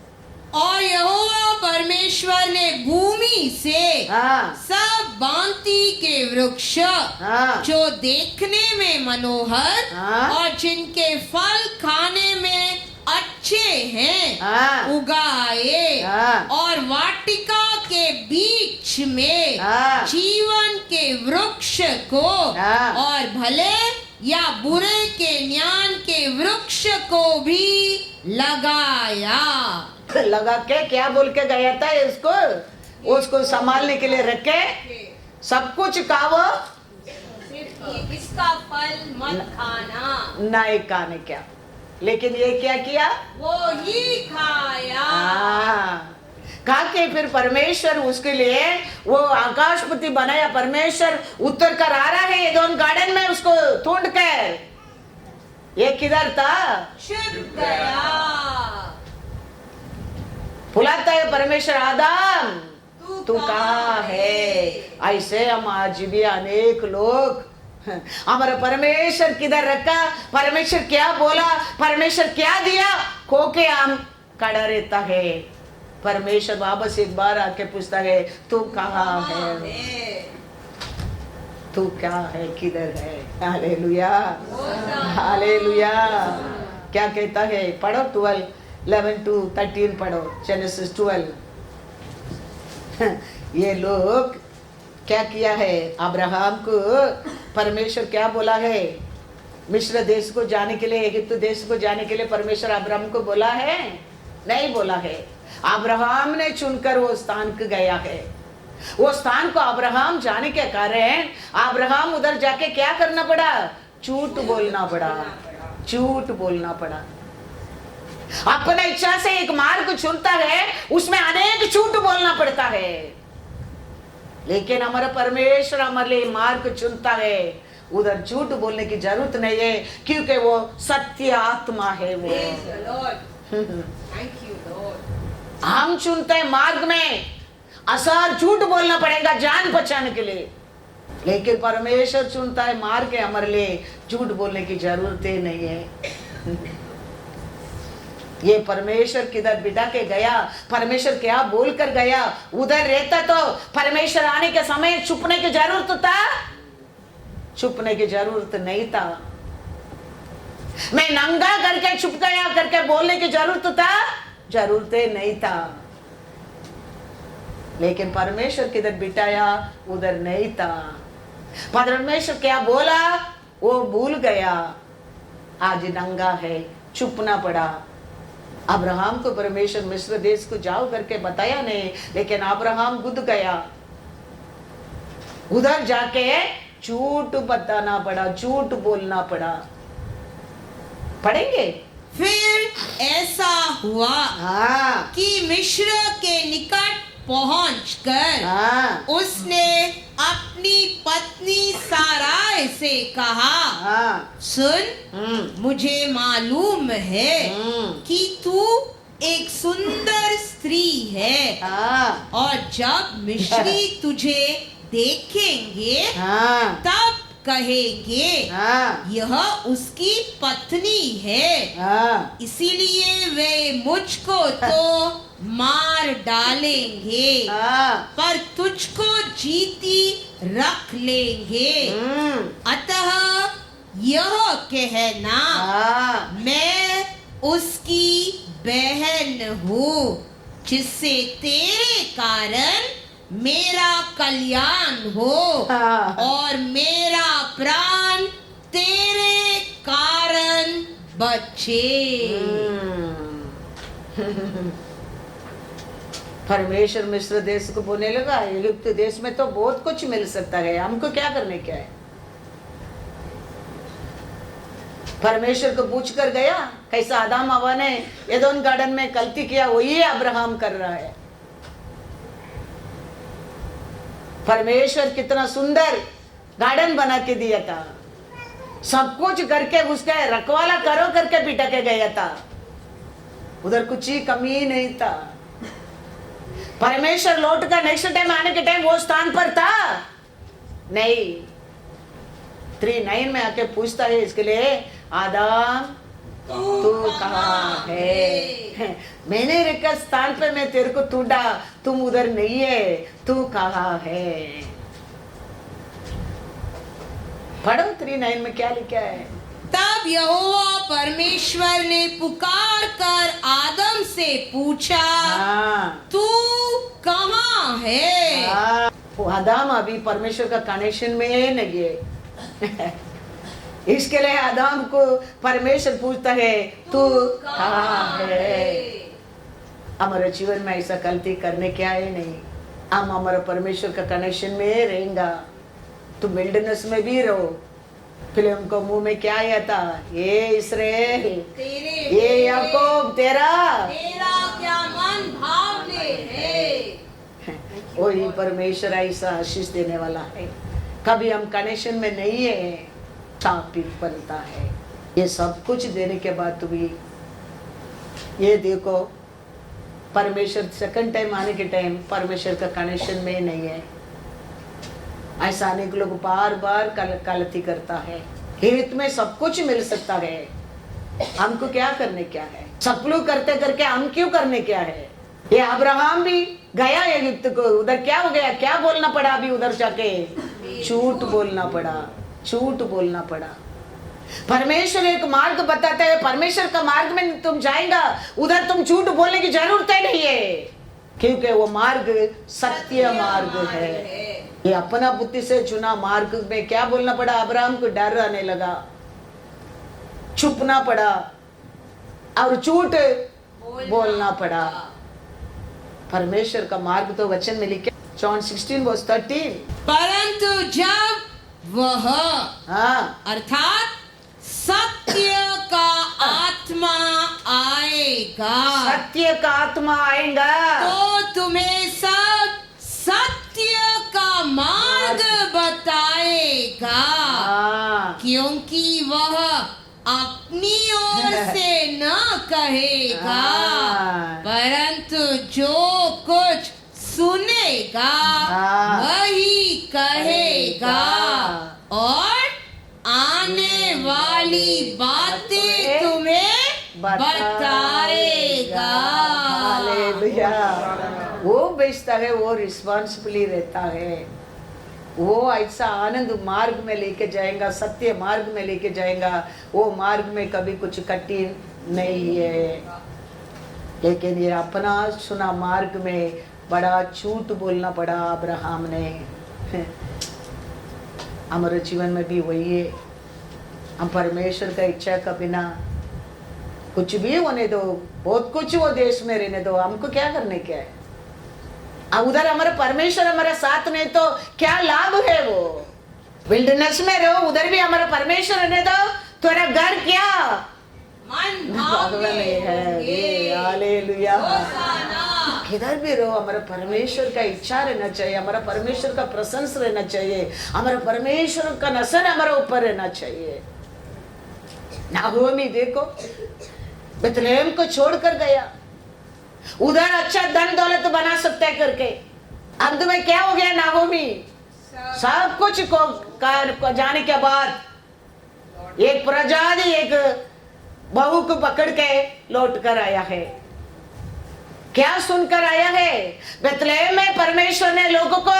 और यहोवा परमेश्वर ने भूमि से हाँ। सब भांति के वृक्ष हाँ। जो देखने में मनोहर हाँ। और जिनके फल खाने में अच्छे हैं हाँ। उगाए, हाँ। और वाटिका के बीच में हाँ। जीवन के वृक्ष को हाँ। और भले या बुरे के ज्ञान के वृक्ष को भी लगाया। लगा के क्या बोल के गया था उसको संभालने के लिए रखे, सब कुछ खाओ, सिर्फ इसका फल मत खाना। नहीं खाने क्या, लेकिन ये क्या किया, वो ही खाया। खा के फिर परमेश्वर उसके लिए वो आकाशपति बनाया। परमेश्वर उतर कर आ रहा है एदोम गार्डन में, उसको ढूंढ कर। ये किधर था, छुप गया। बुलाता है परमेश्वर, आदम तू कहाँ कहाँ है। ऐसे हम आज भी अनेक लोग हमारा परमेश्वर किधर रखा, परमेश्वर क्या बोला, परमेश्वर क्या दिया, खो के हम खड़ा रहता है। परमेश्वर वापस एक बार आके पूछता है तू कहाँ है, तू क्या है, किधर है। Hallelujah, hallelujah. क्या कहता है, पढ़ो 12:11-13 पढ़ो, जेनेसिस 12। ये लोग क्या किया है, अब्राहम को परमेश्वर क्या बोला है, मिस्र देश को जाने के लिए, इजिप्ट देश को जाने के लिए परमेश्वर अब्राहम को बोला है, नहीं बोला है। अब्राहम ने चुनकर वो स्थान को गया है। वो स्थान को अब्राहम जाने के कारण अब्राहम उधर जाके क्या करना पड़ा, झूठ बोलना पड़ा, झूठ बोलना पड़ा। अपने इच्छा से एक मार्ग चुनता है, उसमें अनेक झूठ बोलना पड़ता है। लेकिन हमारा परमेश्वर हमारे लिए मार्ग चुनता है, उधर झूठ बोलने की जरूरत नहीं है, क्योंकि वो सत्य आत्मा है। वो हम चुनते हैं मार्ग में असर झूठ बोलना पड़ेगा जान बचाने के लिए, लेकिन परमेश्वर चुनता है मार्ग है हमारे लिए, झूठ बोलने की जरूरत ही नहीं है। ये परमेश्वर किधर बिठा के गया, परमेश्वर क्या बोल कर गया, उधर रहता तो परमेश्वर आने के समय छुपने की जरूरत था, छुपने की जरूरत नहीं था। मैं नंगा करके छुप गया करके बोलने की जरूरत था, जरूरत नहीं था। लेकिन परमेश्वर किधर बिठाया, उधर नहीं था। परमेश्वर क्या बोला वो भूल गया, आज नंगा है, छुपना पड़ा। अब्राहम को परमेश्वर मिस्र देश को जाओ करके बताया नहीं, लेकिन अब्राहम गुद गया, उधर जाके झूठ बताना पड़ा, झूठ बोलना पड़ा। पढ़ेंगे। फिर ऐसा हुआ हाँ। कि मिस्र के निकट पहुंचकर हाँ। उसने अपनी पत्नी साराय से कहा, हाँ। सुन, मुझे मालूम है कि तू एक सुंदर स्त्री है, हाँ। और जब मिस्री तुझे देखेंगे हाँ। तब कहेंगे हाँ। यह उसकी पत्नी है, हाँ। इसीलिए वे मुझको तो मार डालेंगे, हाँ। पर तुझको जीती रख लेंगे। अतः यह कहना, हाँ। मैं उसकी बहन हूँ, जिससे तेरे कारण मेरा कल्याण हो, हाँ। और मेरा प्राण तेरे कारण बचे। परमेश्वर मिस्र देश को बोलने लगा, इजिप्ट देश में तो बहुत कुछ मिल सकता है, हमको क्या करने क्या है। परमेश्वर को पूछ कर गया, कैसा आदम हवा ने एदोम गार्डन में गलती किया वही अब्राहम कर रहा है। परमेश्वर कितना सुंदर गार्डन बना के दिया था, सब कुछ करके उसका रखवाला करो करके बिठा के गया था, उधर कुछ ही कमी नहीं था। परमेश्वर लौट का नेक्स्ट टाइम आने के टाइम वो स्थान पर था नहीं। 3:9 में आके पूछता है इसके लिए, आदम तू कहाँ है? मैंने रखा स्थान पे मैं तेरे को ढूंढा, तुम उधर नहीं है, तू कहाँ है? पढ़ो 3:9 में क्या लिखा है। तब यहोवा परमेश्वर ने पुकार कर आदम से पूछा, हाँ, तू कहाँ है? हाँ, वो आदम अभी परमेश्वर का कनेक्शन में नहीं है। इसके लिए आदम को परमेश्वर पूछता है, तू कहाँ है? हमारे जीवन में ऐसा गलती करने क्या है नहीं, हम हमारा परमेश्वर का कनेक्शन में रहेंगा। तुम विल्डरनेस में भी रहो। फिल्म को मुंह में क्या आया था, ये इसराइल, ये याकूब तेरा क्या मन भावने है। वही परमेश्वर ऐसा आशीष देने वाला है। कभी हम कनेक्शन में नहीं है, चापित बनता है। ये सब कुछ देने के बाद भी ये देखो, परमेश्वर सेकंड टाइम आने के टाइम परमेश्वर का कनेक्शन में नहीं है। ऐसा अनेक लोग बार बार गलती करता है। हित में सब कुछ मिल सकता है, हमको क्या करने क्या है? सब लोग करते करके हम क्यों करने क्या है? ये अब्राहम भी गया इजिप्ट को, उधर क्या हो गया, क्या बोलना पड़ा? अभी उधर जाके झूठ बोलना पड़ा, झूठ बोलना पड़ा। परमेश्वर एक मार्ग बताता है, परमेश्वर का मार्ग में तुम जाएगा, उधर तुम झूठ बोलने की जरूरत नहीं है, क्योंकि वो मार्ग सत्य मार्ग है। ये अपना बुद्धि से चुना मार्ग में क्या बोलना पड़ा? अब्राहम को डर आने लगा, छुपना पड़ा और झूठ बोलना पड़ा। परमेश्वर का मार्ग तो वचन में लिखे, जॉन 16:13। परंतु जब वह अर्थात सत्य का आत्मा आएगा, सत्य का आत्मा आएगा तो तुम्हें सब सत्य का मार्ग बताएगा, क्योंकि वह अपनी ओर से न कहेगा, परंतु जो कुछ सुनेगा वही कहेगा और आने वाली बातें तुम्हें बताएगा। हालेलुया। वो बेचता है, वो रिस्पॉन्सिबली रहता है, वो ऐसा आनंद मार्ग में लेके जाएगा, सत्य मार्ग में लेके जाएगा। वो मार्ग में कभी कुछ कठिन नहीं है, लेकिन ये अपना सुना मार्ग में बड़ा झूठ बोलना पड़ा अब्राहम ने। हमारे जीवन में भी वही है, हम परमेश्वर का इच्छा का बिना कुछ भी होने दो, बहुत कुछ वो देश में रहने दो, हमको क्या करने क्या है? अब उधर हमारा परमेश्वर हमारा साथ नहीं तो क्या लाभ है? वो विल्डरनेस में रहो, उधर भी हमारा परमेश्वर रहने दो, तेरा घर क्या मन भावने है। हालेलुया। किधर भी रहो, हमारा परमेश्वर का इच्छा रहना चाहिए, हमारा परमेश्वर का प्रशंस रहना चाहिए, हमारा परमेश्वर का नजर हमारे ऊपर रहना चाहिए। नाहोमी देखो, बेथलेहम को छोड़कर गया, उधर अच्छा धन दौलत बना सकता है करके, अंत में क्या हो गया? नाहोमी सब कुछ को जाने के बाद एक प्रजाति एक बहू को पकड़ के लौट कर आया है। क्या सुनकर आया है? बेथलेहम में परमेश्वर ने लोगों को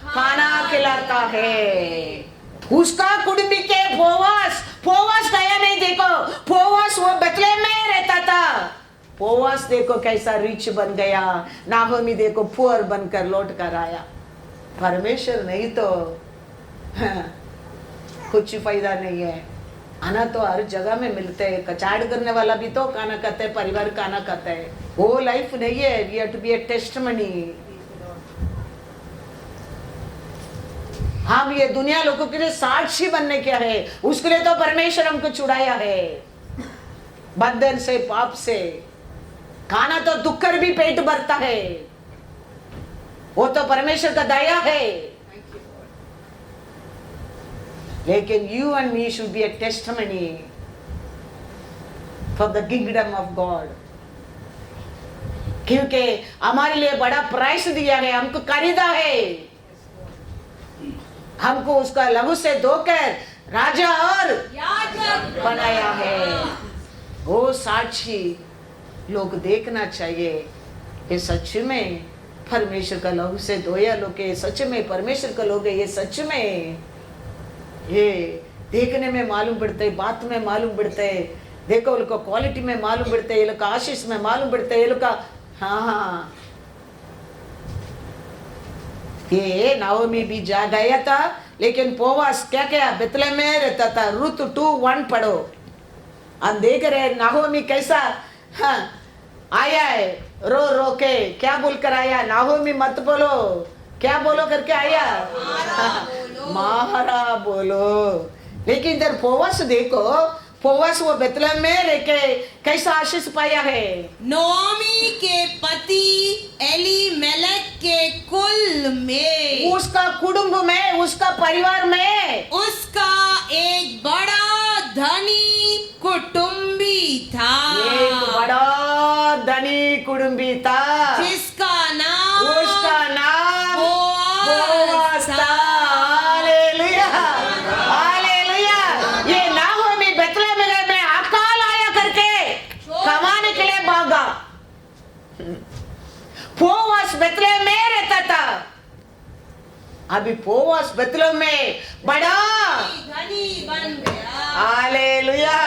खाना खिलाता है। उसका कुटुंबी के पोवास गया नहीं, देखो पोवास वो बेथलेहम में रहता था। पोवास देखो कैसा रिच बन गया, नाहोमी देखो पुअर बनकर लौट कर आया। परमेश्वर नहीं तो कुछ फायदा नहीं है। खाना तो हर जगह में मिलते है, कचाड़ करने वाला भी तो खाना खाता है, परिवार खाना खाता है, वो लाइफ नहीं है। We have to be a testimony. हम ये दुनिया लोगों के लिए साक्षी बनने क्या है, उसके लिए तो परमेश्वर हमको छुड़ाया है बंधन से, पाप से। खाना तो दुख कर भी पेट भरता है, वो तो परमेश्वर का दया है। लेकिन you and me should be a testimony for the kingdom of God. क्योंकि हमारे लिए बड़ा प्राइस दिया है, हमको खरीदा है, हमको उसका लहू से धोकर राजा और याजक बनाया है। वो साक्षी लोग देखना चाहिए, ये सच में परमेश्वर का लहू से धोया लोग, ये सच में परमेश्वर का लोग है, ये सच में, ये देखने में मालूम पड़ते, बात में मालूम पड़ते, देखो लोग क्वालिटी में मालूम पड़ते, ये लोग का आशीष में मालूम पड़ते, ये लोग का हाँ। ये नाओमी भी जा गया था, लेकिन पोवास क्या क्या बेतलेहम में रहता था। रुत 2:1 पढ़ो, हम देख रहे नाओमी कैसा हाँ आया है, रो रो के क्या बोलकर आया, नाओमी मत बोलो, क्या बोलो करके आया, मारा बोलो। लेकिन इधर पोवास देखो, पोवास वो बेतलेहम में रह के कैसा आशीष पाया है। नोआमी के पति एलीमेलेक के कुल में, उसका कुटुंब में, उसका परिवार में उसका एक बड़ा धनी कुटुंबी था, एक बड़ा धनी कुटुंबी था, जिसका नाम उसका नाम बोआज था। Hallelujah, hallelujah. ये नाओमी बेतलेहम में अकाल आया करके कमाने के लिए भागा। बोआज बेतलेहम में रहता था, अभी बोआज बेतलेहम में बड़ा धनी बन गया। हालेलुया,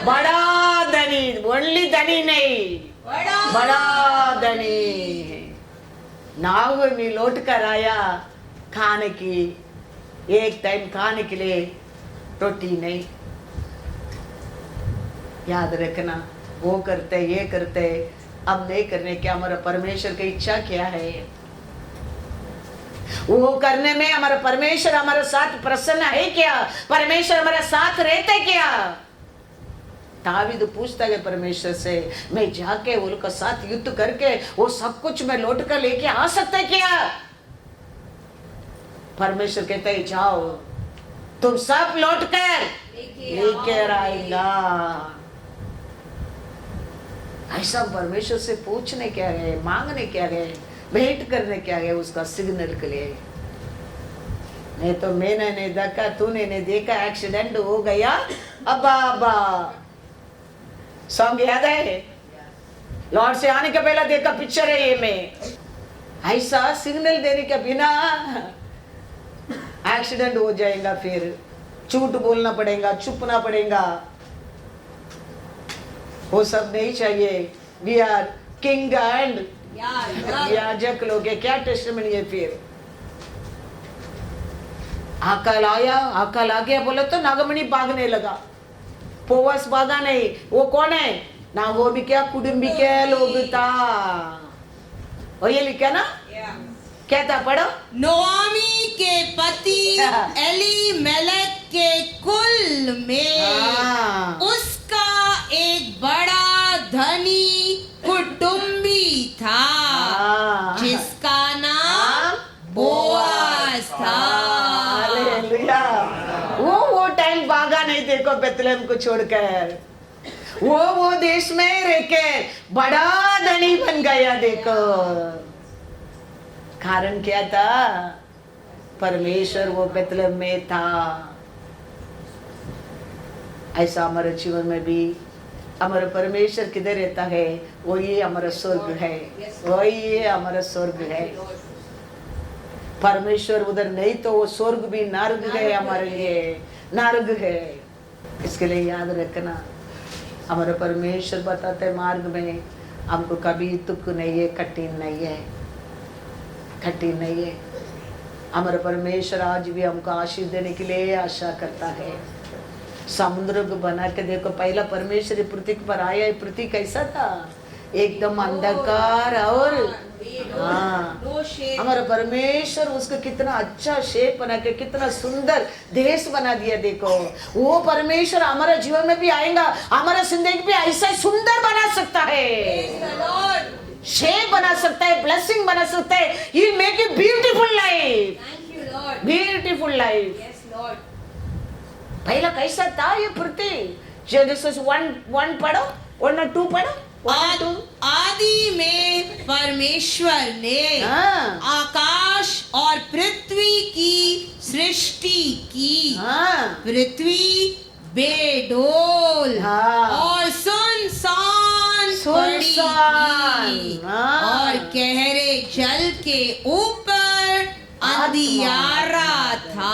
बड़ा धनी, ओनली धनी नहीं, बड़ा धनी। नाओमी लौट कर आया खाने की, एक टाइम खाने के लिए रोटी नहीं। याद रखना, वो करते ये करते, अब नहीं करने क्या, हमारा परमेश्वर की इच्छा क्या है, वो करने में हमारा परमेश्वर हमारे साथ प्रसन्न है क्या, परमेश्वर हमारे साथ रहते क्या। दावीद पूछता है परमेश्वर से, मैं जाके उनका साथ युद्ध करके वो सब कुछ मैं लौट कर लेके आ सकता क्या। परमेश्वर कहते है जाओ, तुम सब लौट कर लेकर आएगा। ऐसा परमेश्वर से पूछने क्या है, मांगने क्या है, भेंट करने क्या है, उसका सिग्नल के लिए। नहीं तो मैंने नहीं देखा, तूने नहीं देखा, एक्सीडेंट हो गया, अब्बा अब्बा सॉन्ग याद है, लॉर्ड से आने के पहले देखा पिक्चर है ये में। ऐसा सिग्नल देने के बिना एक्सीडेंट हो जाएगा, फिर झूठ बोलना पड़ेगा, छुपना पड़ेगा, वो सब नहीं चाहिए। वी आर किंग एंड याजक लोग, क्या टेस्टमनी है। फिर अकाल आया, अकाल आ गया बोले तो नागमणि भागने लगा, पोवास भागा नहीं। वो कौन है, नाओमी क्या कुटुंबी के लोग था, और ये लिखा ना, क्या था पढ़ो। नोआमी के पति एलीमेलेक के कुल में उसका एक बड़ा धनी कुटुंबी था, जिसका नाम बोआज था। हालेलुया। वो टाइम भागा नहीं, देखो बेतलेहम को छोड़कर, वो देश में रहकर बड़ा धनी बन गया। देखो कारण क्या था, परमेश्वर वो बेतलेहम में था। ऐसा हमारे जीवन में भी हमारा परमेश्वर किधर रहता है, वो ये हमारा स्वर्ग है, वही हमारा स्वर्ग है। परमेश्वर उधर नहीं तो वो स्वर्ग भी नर्क है, हमारे लिए नर्क है। इसके लिए याद रखना, हमारा परमेश्वर बताते मार्ग में हमको कभी दुख नहीं है, कठिन नहीं है, कठिन नहीं है। हमारा परमेश्वर आज भी हमको आशीष देने के लिए आशा करता है। समुद्र को बना के देखो, पहला परमेश्वर पृथ्वी पर आया, पृथ्वी कैसा था, एकदम अंधकार, और हाँ हमारा परमेश्वर उसका कितना अच्छा शेप बना के कितना सुंदर देश बना दिया। देखो वो परमेश्वर हमारे जीवन में भी आएगा, हमारा जिंदगी भी ऐसा सुंदर बना सकता है, शेप बना सकता है, ब्लेसिंग बना सकता है। He make a beautiful life, beautiful life। पहला कैसा था ये पृथ्वी? जेनेसिस 1 पढ़ो, 1 और 2 पढ़ो, 1 और 2। आदि में परमेश्वर ने हाँ। आकाश और पृथ्वी की सृष्टि की। हाँ। पृथ्वी बेडोल हाँ। और सुनसान सुनसान, पड़ी थी हाँ। और गहरे जल के ऊपर अंधियारा था।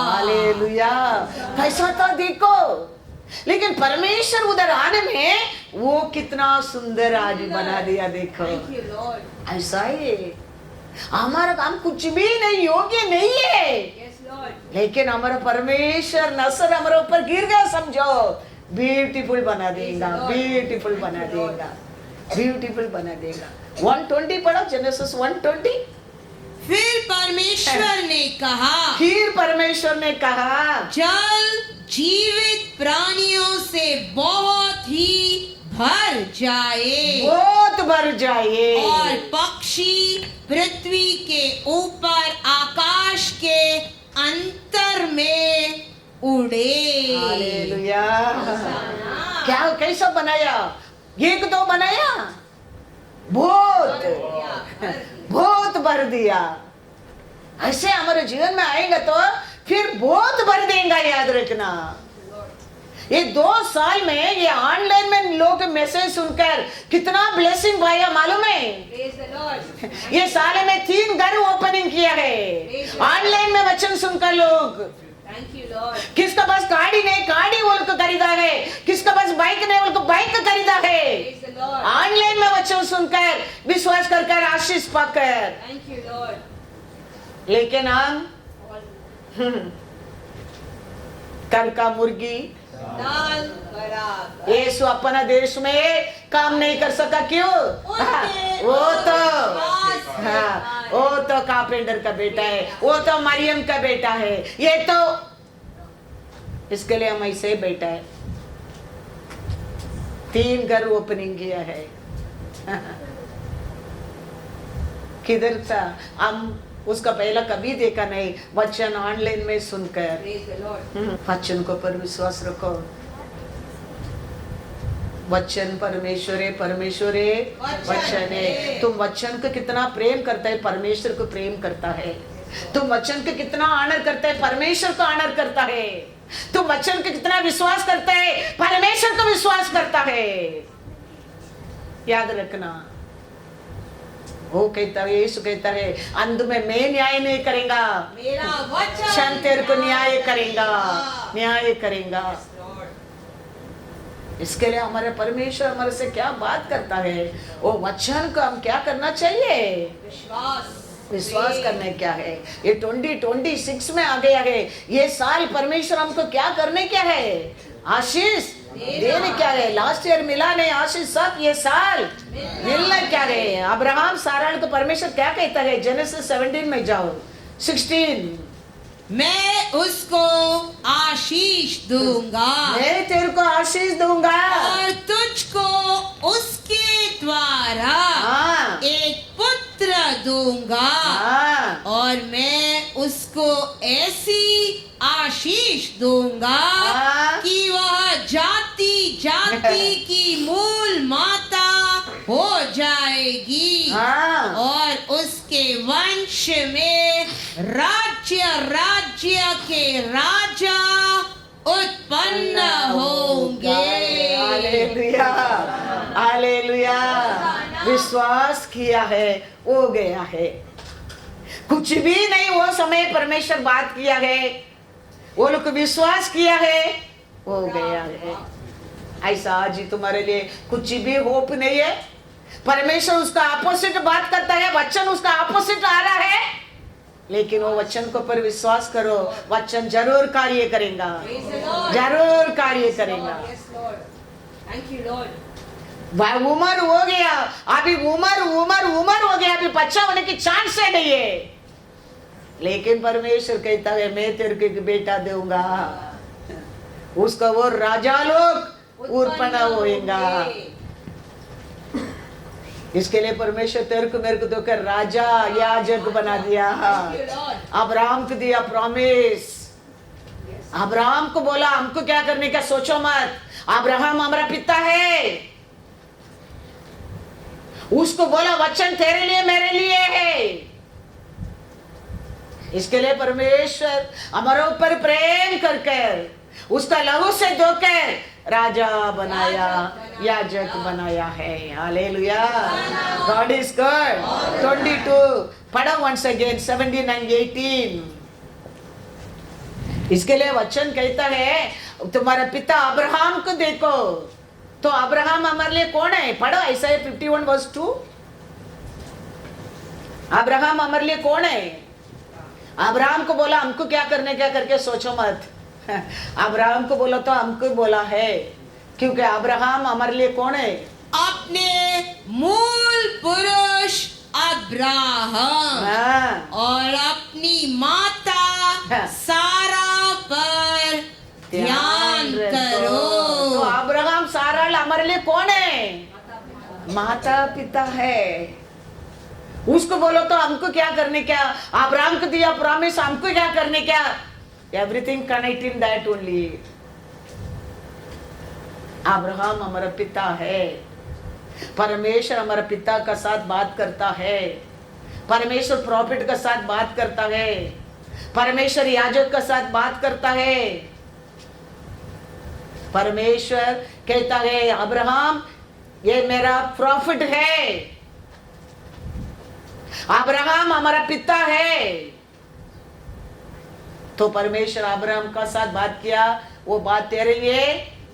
हालेलुया। कैसा था देखो, लेकिन परमेश्वर उधर आने में वो कितना सुंदर आज बना दिया देखो। ऐसा ही हमारा काम कुछ भी नहीं, योग्य नहीं है, लेकिन हमारा परमेश्वर नजर हमारे ऊपर गिर गया, समझो ब्यूटीफुल बना देगा, ब्यूटीफुल बना देगा, ब्यूटीफुल बना देगा। 120 पढ़ो, जेनेसिस 1:20। फिर परमेश्वर ने कहा, फिर परमेश्वर ने कहा, जल जीवित प्राणियों से बहुत ही भर जाए बहुत भर जाए और पक्षी पृथ्वी के ऊपर आकाश के अंतर में उड़े। हालेलुया। क्या कैसा बनाया? 1-2 बनाया, बहुत बहुत भर दिया। ऐसे हमारे जीवन में आएगा तो फिर बहुत भर देगा, याद रखना। ये 2 साल में ये ऑनलाइन में लोग मैसेज सुनकर कितना ब्लेसिंग पाया मालूम है? ये साल में 3 घर ओपनिंग किया है ऑनलाइन में वचन सुनकर लोग। किसका पास गाड़ी नहीं, गाड़ी वो लोग खरीदा है, किसका पास बाइक नहीं, वो लोग बाइक खरीदा है, ऑनलाइन में वचन सुनकर विश्वास कर आशीष पाकर। लेकिन हम कल का मुर्गी यीशु अपना देश में काम नहीं कर सका, क्यों? वो तो कारपेंटर का बेटा है, वो तो मरियम का बेटा है, ये तो इसके लिए हम ऐसे बेटा है। 3 घर ओपनिंग किया है। किधर था? हम उसका पहला कभी देखा नहीं, वचन ऑनलाइन में सुनकर। वचन को पर विश्वास रखो। वचन परमेश्वर है, परमेश्वर है वचन है। तुम वचन को कितना प्रेम करता है, परमेश्वर को प्रेम करता है। तुम वचन को कितना ऑनर करता है, परमेश्वर को ऑनर करता है। तुम वचन को कितना विश्वास करता है, परमेश्वर को विश्वास करता है। याद रखना। वो कहता है, यीशु कहता है, अंध में मैं न्याय नहीं करेगा, मेरा वचन तेरे को न्याय करेगा, न्याय करेगा। इसके लिए हमारे परमेश्वर हमारे से क्या बात करता है, वो वचन को हम क्या करना चाहिए? विश्वास करने क्या है। ये 2026 में आ गया है, ये साल परमेश्वर हमको क्या करने क्या है? आशीष देने क्या है? लास्ट ईयर मिला नहीं आशीष, सब ये साल मिलना क्या है? अब्राहम सारा को परमेश्वर क्या कहता है? जेनेसिस 17 में जाओ, 16। मैं उसको आशीष दूंगा, मैं तेरे को आशीष दूंगा और तुझको उसके द्वारा एक पुत्र दूंगा। और मैं उसको ऐसी आशीष दूंगा कि वह जाति जाति की मूल माता हो जाएगी और उसके वंश में राज्य राज्य के राजा उत्पन्न होंगे। Hallelujah, hallelujah. विश्वास किया है, हो गया है। कुछ भी नहीं, वो समय परमेश्वर बात किया है, वो लोग विश्वास किया है, हो गया है। ऐसा आज ही तुम्हारे लिए कुछ भी होप नहीं है। परमेश्वर उसका अपोजिट बात करता है, वचन उसका अपोजिट आ रहा है, लेकिन वो वचन को पर विश्वास करो, वचन जरूर कार्य करेगा, जरूर कार्य करेगा। उम्र हो गया, अभी उम्र हो गया, अभी बच्चा होने की चांस है नहीं है, लेकिन परमेश्वर कहता है मैं तेरे को एक बेटा दूंगा, उसका वो राजा लोग उत्पन्न होएगा। इसके लिए परमेश्वर तेरे को मेरे को देकर राजा याजक बना दिया, अब्राहम को दिया प्रॉमिस, अब्राहम को बोला हमको क्या करने का सोचो मत, अब्राहम हमारा पिता है। उसको बोला वचन तेरे लिए मेरे लिए है। इसके लिए परमेश्वर हमारे ऊपर प्रेम करके उसका लहू से धोकर राजा बनाया, याजक बनाया है। Hallelujah, God is good. 22 पढ़ो once again 17 and 18। इसके लिए वचन कहता है तुम्हारा पिता अब्राहम को देखो। तो अब्राहम हमारे लिए कौन है? पढ़ो ऐसा 51 वर्स 2। अब्राहम हमारे लिए कौन है? अब्राहम को बोला हमको क्या करने क्या करके सोचो मत। अब्राहम को बोला तो हमको बोला है, क्योंकि अब्राहम हमारे लिए कौन है? अपने मूल पुरुष अब्राहम और अपनी माता सारा पर ध्यान करो। तो अब्राहम सारा हमारे लिए कौन है? माता पिता है। उसको बोलो तो हमको क्या करने क्या? अब्राहम को दिया प्रॉमिस, हमको क्या करने क्या? Everything connect in that only. Abraham हमारा पिता है। परमेश्वर हमारा पिता का साथ बात करता है। परमेश्वर प्रॉफिट का साथ बात करता है। परमेश्वर याजक का साथ बात करता है। परमेश्वर कहता है अब्राहम ये मेरा प्रॉफिट है। अब्राहम हमारा पिता है। तो परमेश्वर अब्राहम का साथ बात किया, वो बात तेरे लिए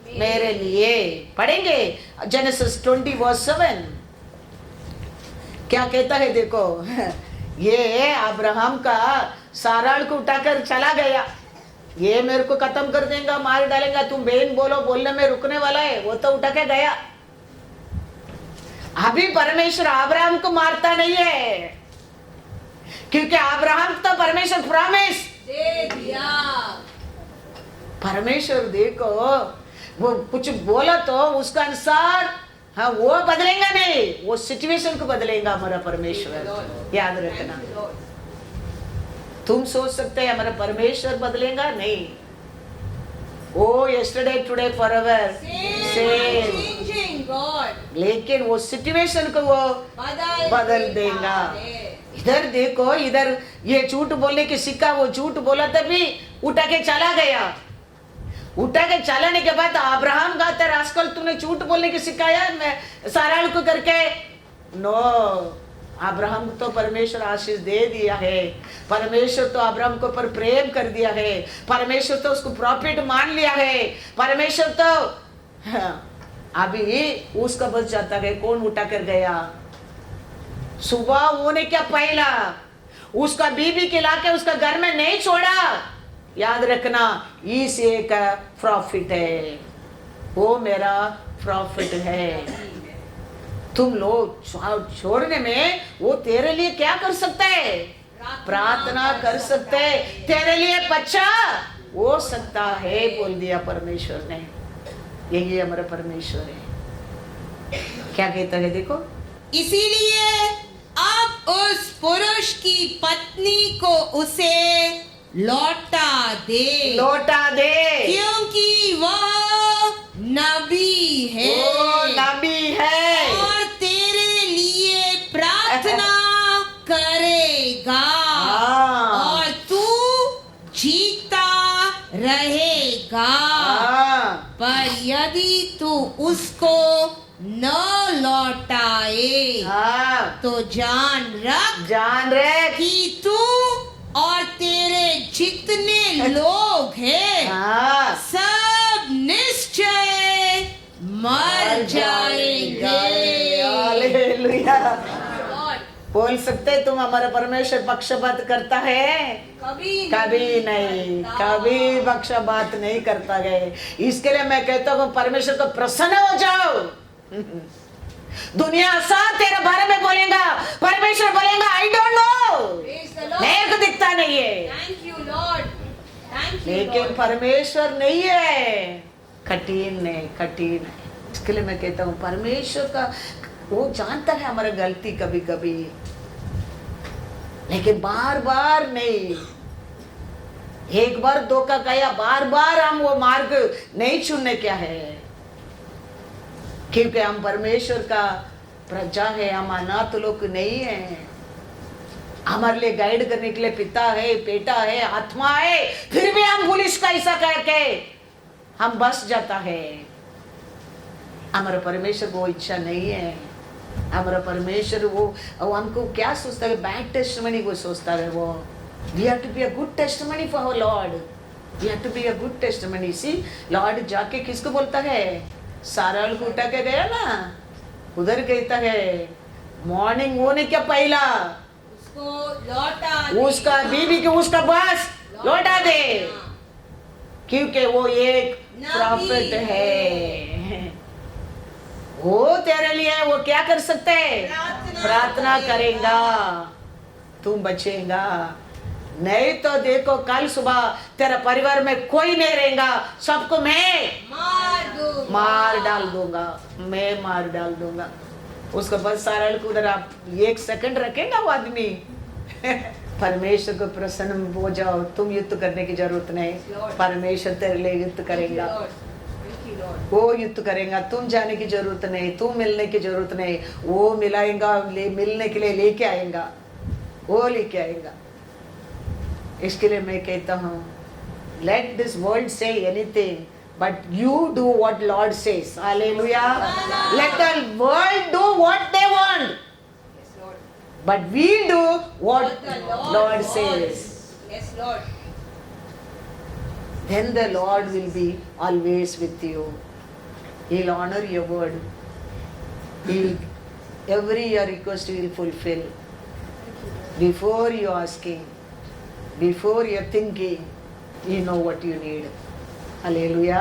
मेरे लिए। पढ़ेंगे जेनेसिस 20 वर्स 7। क्या कहता है देखो, ये अब्राहम का साराल को उठाकर चला गया, ये मेरे को खत्म कर देगा, मार डालेगा, तुम बेन बोलो, बोलने में रुकने वाला है, वो तो उठा के गया। अभी परमेश्वर अब्राहम को मारता नहीं है, क्योंकि अब्राहम तो परमेश्वर प्रॉमिस दे दिया। परमेश्वर देखो वो कुछ बोला तो उसका अनुसार, हाँ वो बदलेगा नहीं, वो सिचुएशन को बदलेगा हमारा परमेश्वर। याद रखना। तुम सोच सकते हैं हमारा परमेश्वर बदलेगा? नहीं। ओ यस्टरडे टुडे फॉरएवर सेम। लेकिन वो सिचुएशन को वो बदल देगा। इधर देखो, इधर ये झूठ बोलने की सिक्का, वो झूठ बोला तभी उठा के चला गया। उठा के चलाने के बाद अब्राहम कहता है आजकल तूने झूठ बोलने की सिखाया मैं साराल को करके। नो, अब्राहम तो परमेश्वर आशीष दे दिया है। परमेश्वर तो अब्राहम को पर प्रेम कर दिया है। परमेश्वर तो उसको प्रॉफिट मान लिया है। परमेश्वर तो अभी उसका बच जाता है। कौन उठा कर गया? सुबह होने क्या पहला उसका बीबी के लाके उसका घर में नहीं छोड़ा। याद रखना, इस एक प्रॉफिट है, वो मेरा प्रॉफिट है। तुम लोग छोड़ने में वो तेरे लिए क्या कर सकता है? प्रार्थना कर सकते हैं, तेरे लिए बच्चा हो सकता है, बोल दिया परमेश्वर ने। यही हमारा परमेश्वर है। क्या कहता है देखो, इसीलिए अब उस पुरुष की पत्नी को उसे लौटा दे, लौटा दे, क्योंकि वह नबी है, वो नबी है और तेरे लिए प्रार्थना करेगा और तू जीता रहेगा। पर यदि तू उसको न लौटाए तो जान रख कि तू और तेरे जितने लोग हैं सब निश्चय मर जाएंगे। हालेलुया। बोल सकते तुम हमारा परमेश्वर पक्षपात करता है? कभी नहीं, कभी पक्षपात नहीं करता है। इसके लिए मैं कहता हूँ परमेश्वर को प्रसन्न हो जाओ। दुनिया साथ तेरे बारे में बोलेगा, परमेश्वर बोलेगा आई डोंट नो, मेरे को दिखता नहीं है। Thank you Lord. लेकिन परमेश्वर नहीं है, कठिन है, कठिन है। इसके लिए मैं कहता हूँ परमेश्वर का वो जानता है हमारा गलती कभी कभी, लेकिन बार बार नहीं। एक बार धोखा खाया, बार बार हम वो मार्ग नहीं चुनने क्या है, क्योंकि हम परमेश्वर का प्रजा है, हम अनाथ लोग नहीं है। हमारे लिए गाइड करने के लिए पिता है, बेटा है, आत्मा है, फिर भी हम पुलिस का ऐसा करके हम बस जाता है। हमारा परमेश्वर को इच्छा नहीं है। हमारा परमेश्वर वो हमको क्या सोचता है, बैड टेस्टिमनी को सोचता है। वो we have to be a good testimony for our lord, we have to be a good testimony. See lord जाके किसको बोलता है, सारा को उठा के गया ना, उधर कहता है मॉर्निंग होने क्या पहला उसको लौटा दे। उसका बीबी के उसका बस लौटा दे, क्योंकि वो एक प्रॉफिट है। वो तेरे लिए वो क्या कर सकते हैं, प्रार्थना करेगा, तुम बचेगा। नहीं तो देखो कल सुबह तेरा परिवार में कोई नहीं रहेगा, सबको मैं मार डाल दूंगा, मैं मार डाल दूंगा। उसको बस सारा उधर आप 1 सेकंड रखेगा वो आदमी। परमेश्वर को प्रसन्न हो जाओ, तुम युद्ध करने की जरूरत नहीं, परमेश्वर तेरे लिए युद्ध करेगा, वो युद्ध करेगा। तुम जाने की जरूरत नहीं, तुम मिलने की जरूरत नहीं, वो मिलाएगा, मिलने के लिए लेके आएगा, वो लेके आएगा। इसके लिए मैं कहता हूँ, let this world say anything but you do what Lord says. Hallelujah. Let the world do what they want, but we do what Lord says. Yes, Lord. Then the Lord will be always with you. He'll honor your word. He'll every your request He will fulfill. Before you asking, before you're thinking, you know what you need. Hallelujah.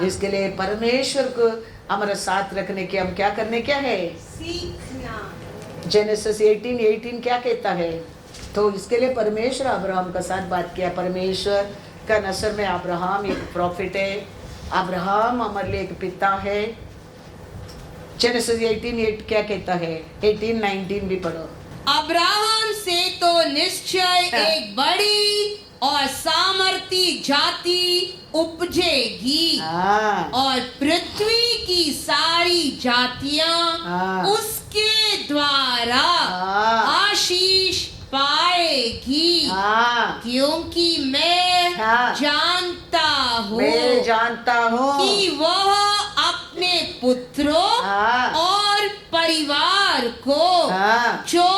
इसके लिए परमेश्वर को हमारा साथ रखने के हम क्या करने क्या है, सीखना। जेनेसिस 18:18 क्या कहता है, तो इसके लिए परमेश्वर अब्राहम का साथ बात किया। परमेश्वर का नसर में अब्राहम एक प्रॉफिट है, अब्राहम हमारे लिए एक पिता है। जेनेसिस 18:8 क्या कहता है, 18:19 भी पढ़ो। अब्राहम से तो निश्चय एक बड़ी और सामर्थी जाति उपजेगी, और पृथ्वी की सारी जातियां उसके द्वारा आशीष पाएगी, क्योंकि मैं जानता हूँ कि वह अपने पुत्रों और परिवार को जो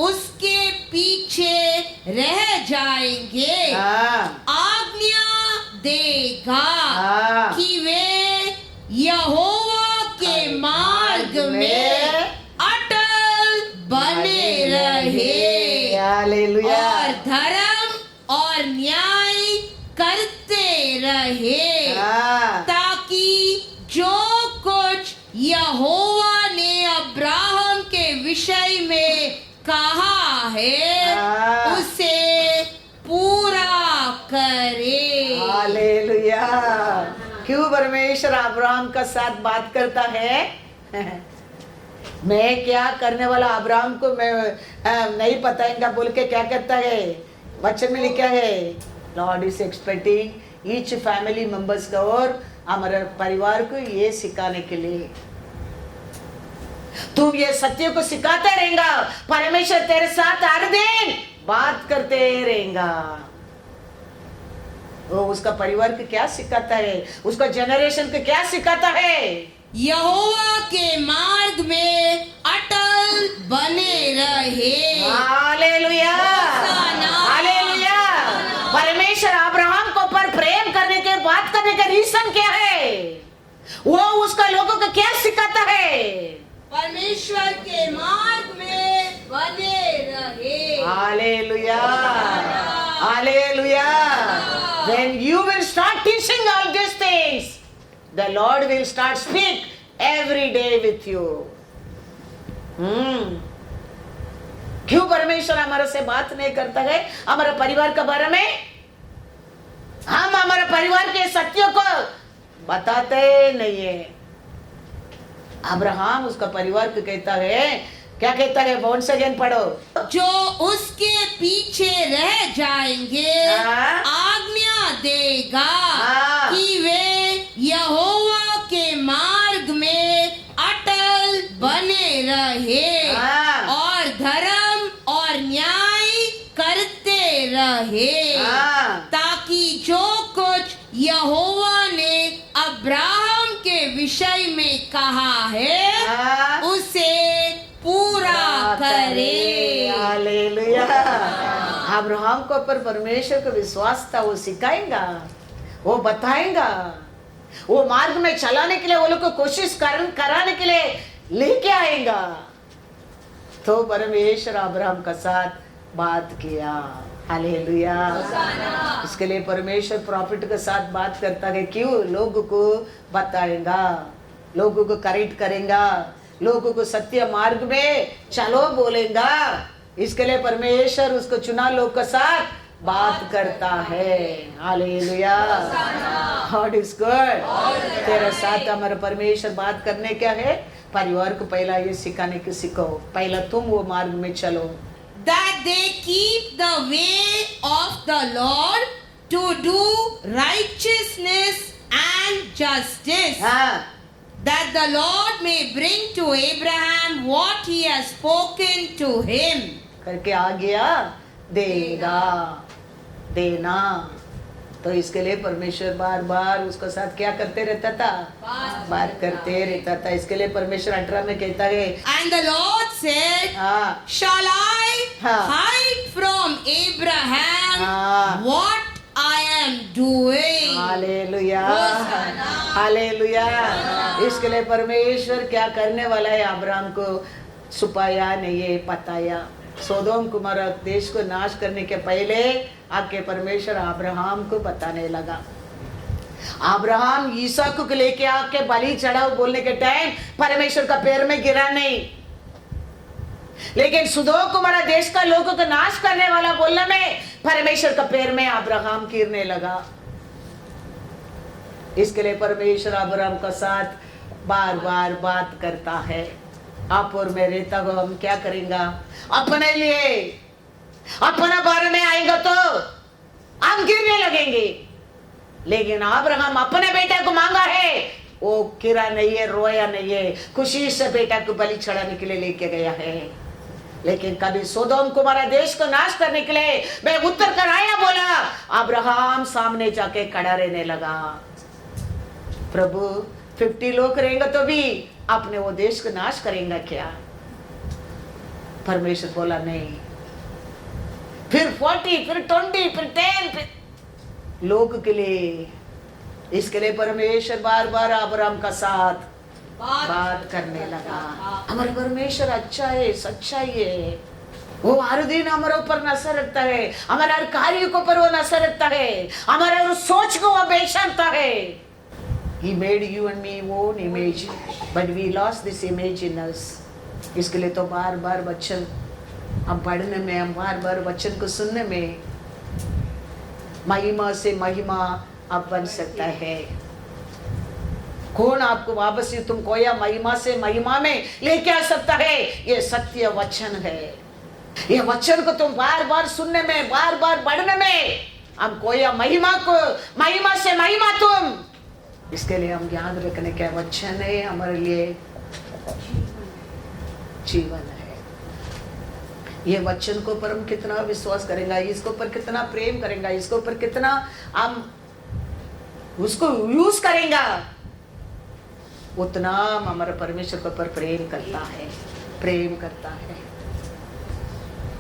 उसके पीछे रह जाएंगे आज्ञा देगा कि वे यहोवा के मार्ग में अटल बने रहे और धर्म और न्याय करते रहे, ताकि जो कुछ यहोवा ने अब्राहम के विषय में कहा है उसे पूरा करे। हालेलुया। क्यों परमेश्वर अब्राहम का साथ बात करता है? मैं क्या करने वाला अब्राहम को मैं नहीं बताएंगा बोल के क्या करता है, वचन में लिखा है, Lord is expecting each family members का और हमारे परिवार को ये सिखाने के लिए तुम ये सत्य को सिखाते रहेगा, परमेश्वर तेरे साथ हर दिन बात करते रहेगा। वो उसका परिवार को क्या सिखाता है, उसका जेनरेशन को क्या सिखाता है, यहोवा के मार्ग में अटल बने रहे। Hallelujah, hallelujah. परमेश्वर अब्राहम को पर प्रेम करने के बात करने का रीजन क्या है, वो उसका लोगों को क्या सिखाता है, परमेश्वर के मार्ग में बने रहे। Hallelujah, hallelujah. When you will start teaching all these things, the Lord will start speak every day with you. क्यों परमेश्वर हमारे से बात नहीं करता है हमारे परिवार के बारे में? हम हमारे परिवार के सत्यों को बताते नहीं है। अब्राहम उसका परिवार को कहता है क्या कहता है? वंस अगेन पढ़ो। जो उसके पीछे रह जाएंगे हाँ। आज्ञा देगा हाँ। कि वे यहोवा के मार्ग में अटल बने रहे हाँ। और धर्म और न्याय करते रहे, हाँ। ताकि जो कुछ यहोवा ने अब्राहम के विषय में कहा है हाँ। उसे पूरा करे। हालेलुया। अब्राहम को पर परमेश्वर को विश्वास था, वो सिखाएगा, वो बताएगा, वो मार्ग में चलाने के लिए वो लोग को कोशिश कराने के लिए लेके आएगा। तो परमेश्वर अब्राहम का साथ बात किया। हालेलुया। इसके लिए परमेश्वर प्रॉफिट के साथ बात करता है। क्यों? लोगों को बताएगा, लोगों को करेक्ट करेगा, लोगों को सत्य मार्ग में चलो बोलेगा। इसके लिए परमेश्वर उसको चुना लोग के साथ बात करता है। हालेलुया। God is good. तेरे साथ हमारा परमेश्वर बात करने क्या है? परिवार को पहला ये सिखाने की सीखो, पहला तुम वो मार्ग में चलो। That they keep the way of the Lord to do righteousness and justice. हाँ, That the Lord may bring to Abraham what he has spoken to him. करके आ गया देगा, देना। तो इसके लिए परमेश्वर बार बार उसके साथ क्या करते रहता था? बात करते रहता था। इसके लिए परमेश्वर 18 में कहता है, And the Lord said, हाँ, Shall I हाँ। hide from Abraham हाँ। what I am doing? Hallelujah, hosanna. Hallelujah. इसके लिए परमेश्वर क्या करने वाला है? अब्राहम को छुपाया नहीं है, बताया। सोदोम कुमारा देश को नाश करने के पहले आके परमेश्वर अब्राहम को बताने लगा। अब्राहम ईसाक को लेके आके बलि चढ़ाओ बोलने के टाइम परमेश्वर का पैर में गिरा नहीं, लेकिन सुदोम कुमारा देश का लोगों को नाश करने वाला बोलने में परमेश्वर का पैर में अब्राहम गिरने लगा। इसके लिए परमेश्वर अब्राहम का साथ बार बार बात करता है। आप और मैं रहता हो, हम क्या करेंगे? अपने लिए अपना बारे में आएगा तो हम गिरने लगेंगे, लेकिन अब्राहम अपने बेटे को मांगा है, वो गिरा नहीं है, रोया नहीं है, खुशी से बेटा को बलि चढ़ाने के लिए लेके गया है। लेकिन कभी सोदोम कुमारा देश को नाश करने के लिए मैं उत्तर कर आया बोला, अब्राहम सामने जाके खड़ा रहने लगा। प्रभु 50 लोग रहेंगे तो भी आपने वो देश को नाश करेंगे क्या? परमेश्वर बोला नहीं। फिर 40, फिर 20, फिर 10, फिर लोग के लिए। इसके लिए परमेश्वर बार बार अब्राहम का साथ बात करने लगा। हमारा परमेश्वर अच्छा है, सच्चाई है। वो हर दिन हमारे ऊपर नजर रखता है, हमारे हर कार्य के ऊपर वो नजर रखता है, हमारे हर सोच को वो बेचता है। He made you and me own image, but we lost this image in us. इसके लिए तो बार बार वचन हम पढ़ने में, हम बार बार वचन को सुनने में महिमा से महिमा आप बन सकता है। कौन आपको वापस तुमको या महिमा से महिमा में लेके आ सकता है? ये सत्य वचन है। ये वचन को तुम बार बार सुनने में, बार बार पढ़ने में हम कोई महिमा से महिमा तुम। इसके लिए हम याद रखने का वचन है हमारे लिए जीवन है। ये वचन को पर हम कितना विश्वास करेंगे, इसको पर कितना प्रेम करेंगे, इसको पर कितना हम उसको यूज करेंगे, उतना हमारा परमेश्वर को पर प्रेम करता है, प्रेम करता है।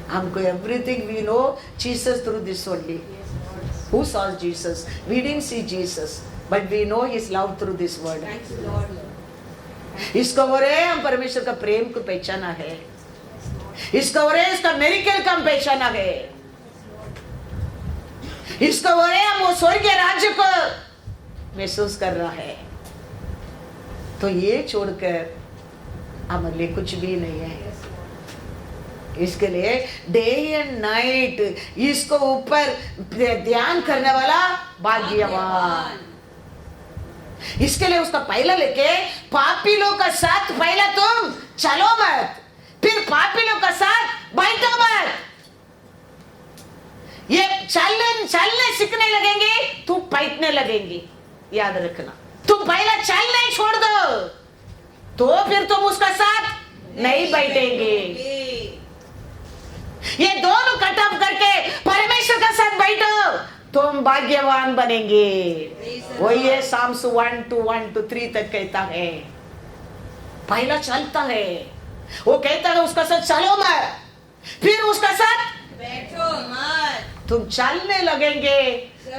हमको everything we know Jesus through this only. Who saw Jesus? We didn't see Jesus, but we know His love through this word. इसका वो रे हम परमेश्वर का प्रेम को पहचाना है, इसका वो रे इसका मेरिकल का हम पहचाना है, इसका वो रे हम वो स्वर्गीय राज्य को महसूस कर रहा है। तो ये छोड़कर हमारे लिए कुछ भी नहीं है। इसके लिए डे एंड नाइट इसको ऊपर ध्यान करने वाला भाग्यवान। इसके लिए उसका पहला लेके पापी लोग का साथ पहला तुम चलो मत, फिर पापियों का साथ बैठो मत। ये चलने सीखने लगेंगे, तुम बैठने लगेंगे। याद रखना, तुम पहला चलने छोड़ दो तो फिर तुम उसका साथ नहीं बैठेंगे। ये दोनों कट ऑफ करके परमेश्वर का साथ बैठो, तुम भाग्यवान बनेंगे। वही है साम्स 1:1-3 तक कहता है। पहला चलता है, वो कहता है उसका साथ चलो मत, फिर उसका साथ बैठो मत। तुम चलने लगेंगे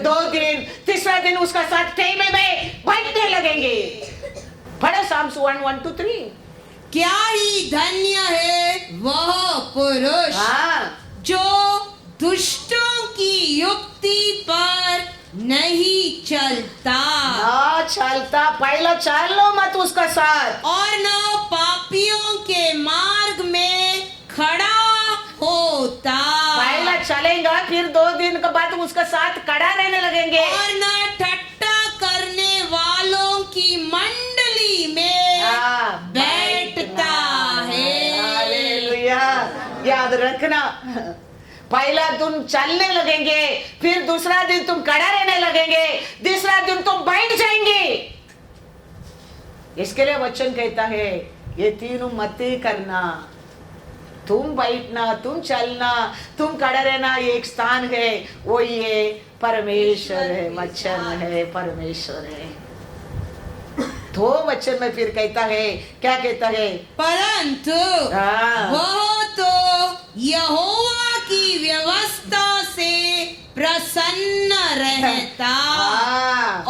2 दिन, तीसरा दिन उसका साथ टेबल में बैठने लगेंगे। पढ़ो साम्स 1:1-3। क्या ही धन्य है वह पुरुष जो दुष्टों की युक्ति पर नहीं चलता, ना चलता। पहला चल लो मत उसका साथ, और न पापियों के मार्ग में खड़ा होता। पहला चलेगा, फिर 2 दिन के बाद उसका साथ खड़ा रहने लगेंगे। और न ठट्टा करने वालों की मंडली में बैठता है। हालेलुया। याद रखना, पहला तुम चलने लगेंगे, फिर दूसरा दिन तुम खड़ा रहने लगेंगे, तीसरा दिन तुम बैठ जाएंगे। इसके लिए वचन कहता है ये तीनों मत करना। तुम बैठना, तुम चलना, तुम खड़ा रहना, एक स्थान है, वो ये परमेश्वर है, वचन है, परमेश्वर है। तो वचन में फिर कहता है, क्या कहता है? परंतु वह तो यहोवा की व्यवस्था से प्रसन्न रहता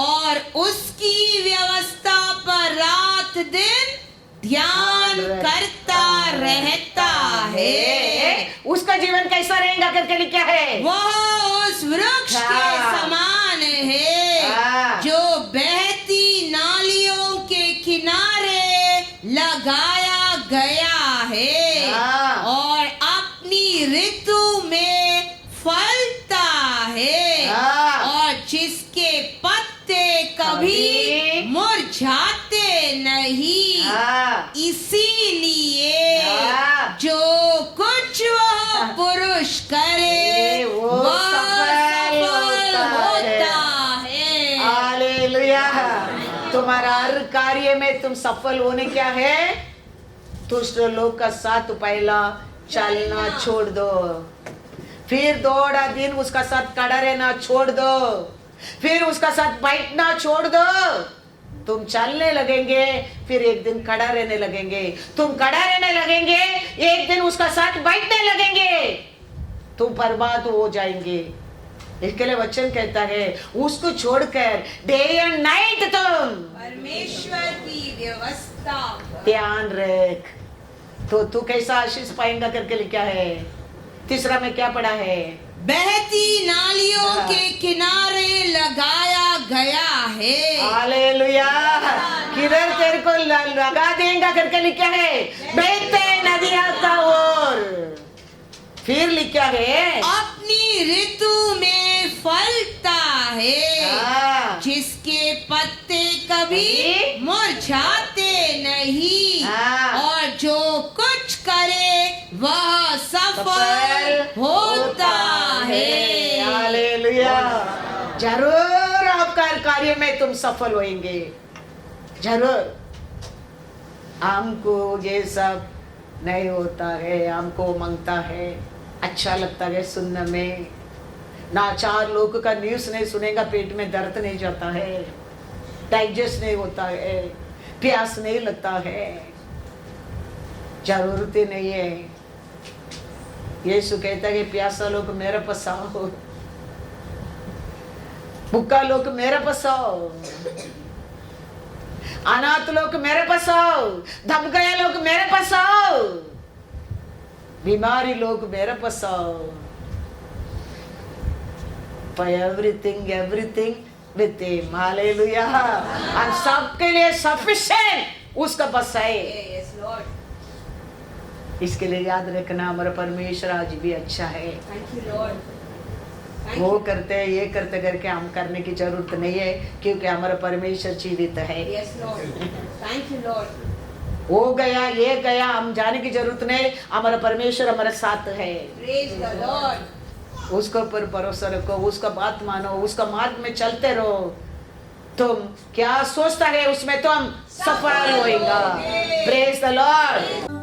और उसकी व्यवस्था पर रात दिन ध्यान करता रहता है। उसका जीवन कैसा रहेगा करके लिखा है? वह उस वृक्ष के समान है जो बहती नालियों के किनारे लगाया गया है और अपनी ऋतु में फलता है और जिसके पत्ते कभी मुरझाते नहीं। इसीलिए जो कुछ वह पुरुष करे वह सफल होता है। हालेलुया। तुम्हारा हर कार्य में तुम सफल होने क्या है? दुष्ट लोग का साथ पहला चलना छोड़ दो, फिर 2 दिन उसका साथ खड़ा रहना छोड़ दो, फिर उसका साथ बैठना छोड़ दो। तुम चलने लगेंगे, फिर एक दिन खड़ा रहने लगेंगे, तुम खड़ा रहने लगेंगे, एक दिन उसका साथ बैठने लगेंगे, तुम बर्बाद हो जाएंगे। इसके लिए वचन कहता है उसको छोड़कर डे एंड नाइट तुम परमेश्वर की व्यवस्था ध्यान रख, तो तू कैसा आशीष पाएगा करके लिखा है। तीसरा में क्या पढ़ा है? बहती नालियों के किनारे लगाया गया है। हालेलुया। किधर तेरे को लगा देगा करके लिखा है? बहते नदियां का ओर। फिर लिखा है अपनी ऋतु में फलता है जिसके पत्ते कभी मुरझाते नहीं और जो कुछ करे वह सफल होता है। हालेलुया। जरूर आपका कार्य में तुम सफल होंगे, जरूर। हमको ये सब नहीं होता है, हमको मांगता है, अच्छा लगता है सुनने में। ना 4 लोग का न्यूज़ नहीं सुनेगा, पेट में दर्द नहीं जाता है, डाइजेस्ट नहीं होता है, प्यास नहीं लगता है, जरूरत नहीं है। यीशु कहता है प्यासा लोग मेरे पास आओ, भूखा लोग मेरे पास आओ, अनाथ लोग मेरे पास आओ, दब गए लोग मेरे पास आओ, बीमारी लोग मेरे पास आओ। For everything with him. Hallelujah. हम सबके लिए sufficient उसका पास है। Yes, Lord. इसके लिए याद रखना हमारा परमेश्वर आज भी अच्छा है। Thank you, Lord. Thank वो you. करते हैं, ये करते करके हम करने की जरूरत नहीं है, क्योंकि हमारा परमेश्वर जीवित है। Yes, Lord. Thank you, Lord. वो गया ये गया, हम जाने की जरूरत नहीं, हमारा परमेश्वर हमारे साथ है। Praise the Lord. उसके ऊपर भरोसा रखो, उसका बात मानो, उसका मार्ग में चलते रहो। तुम क्या सोचता है उसमें तुम सफल होएगा। Praise the Lord.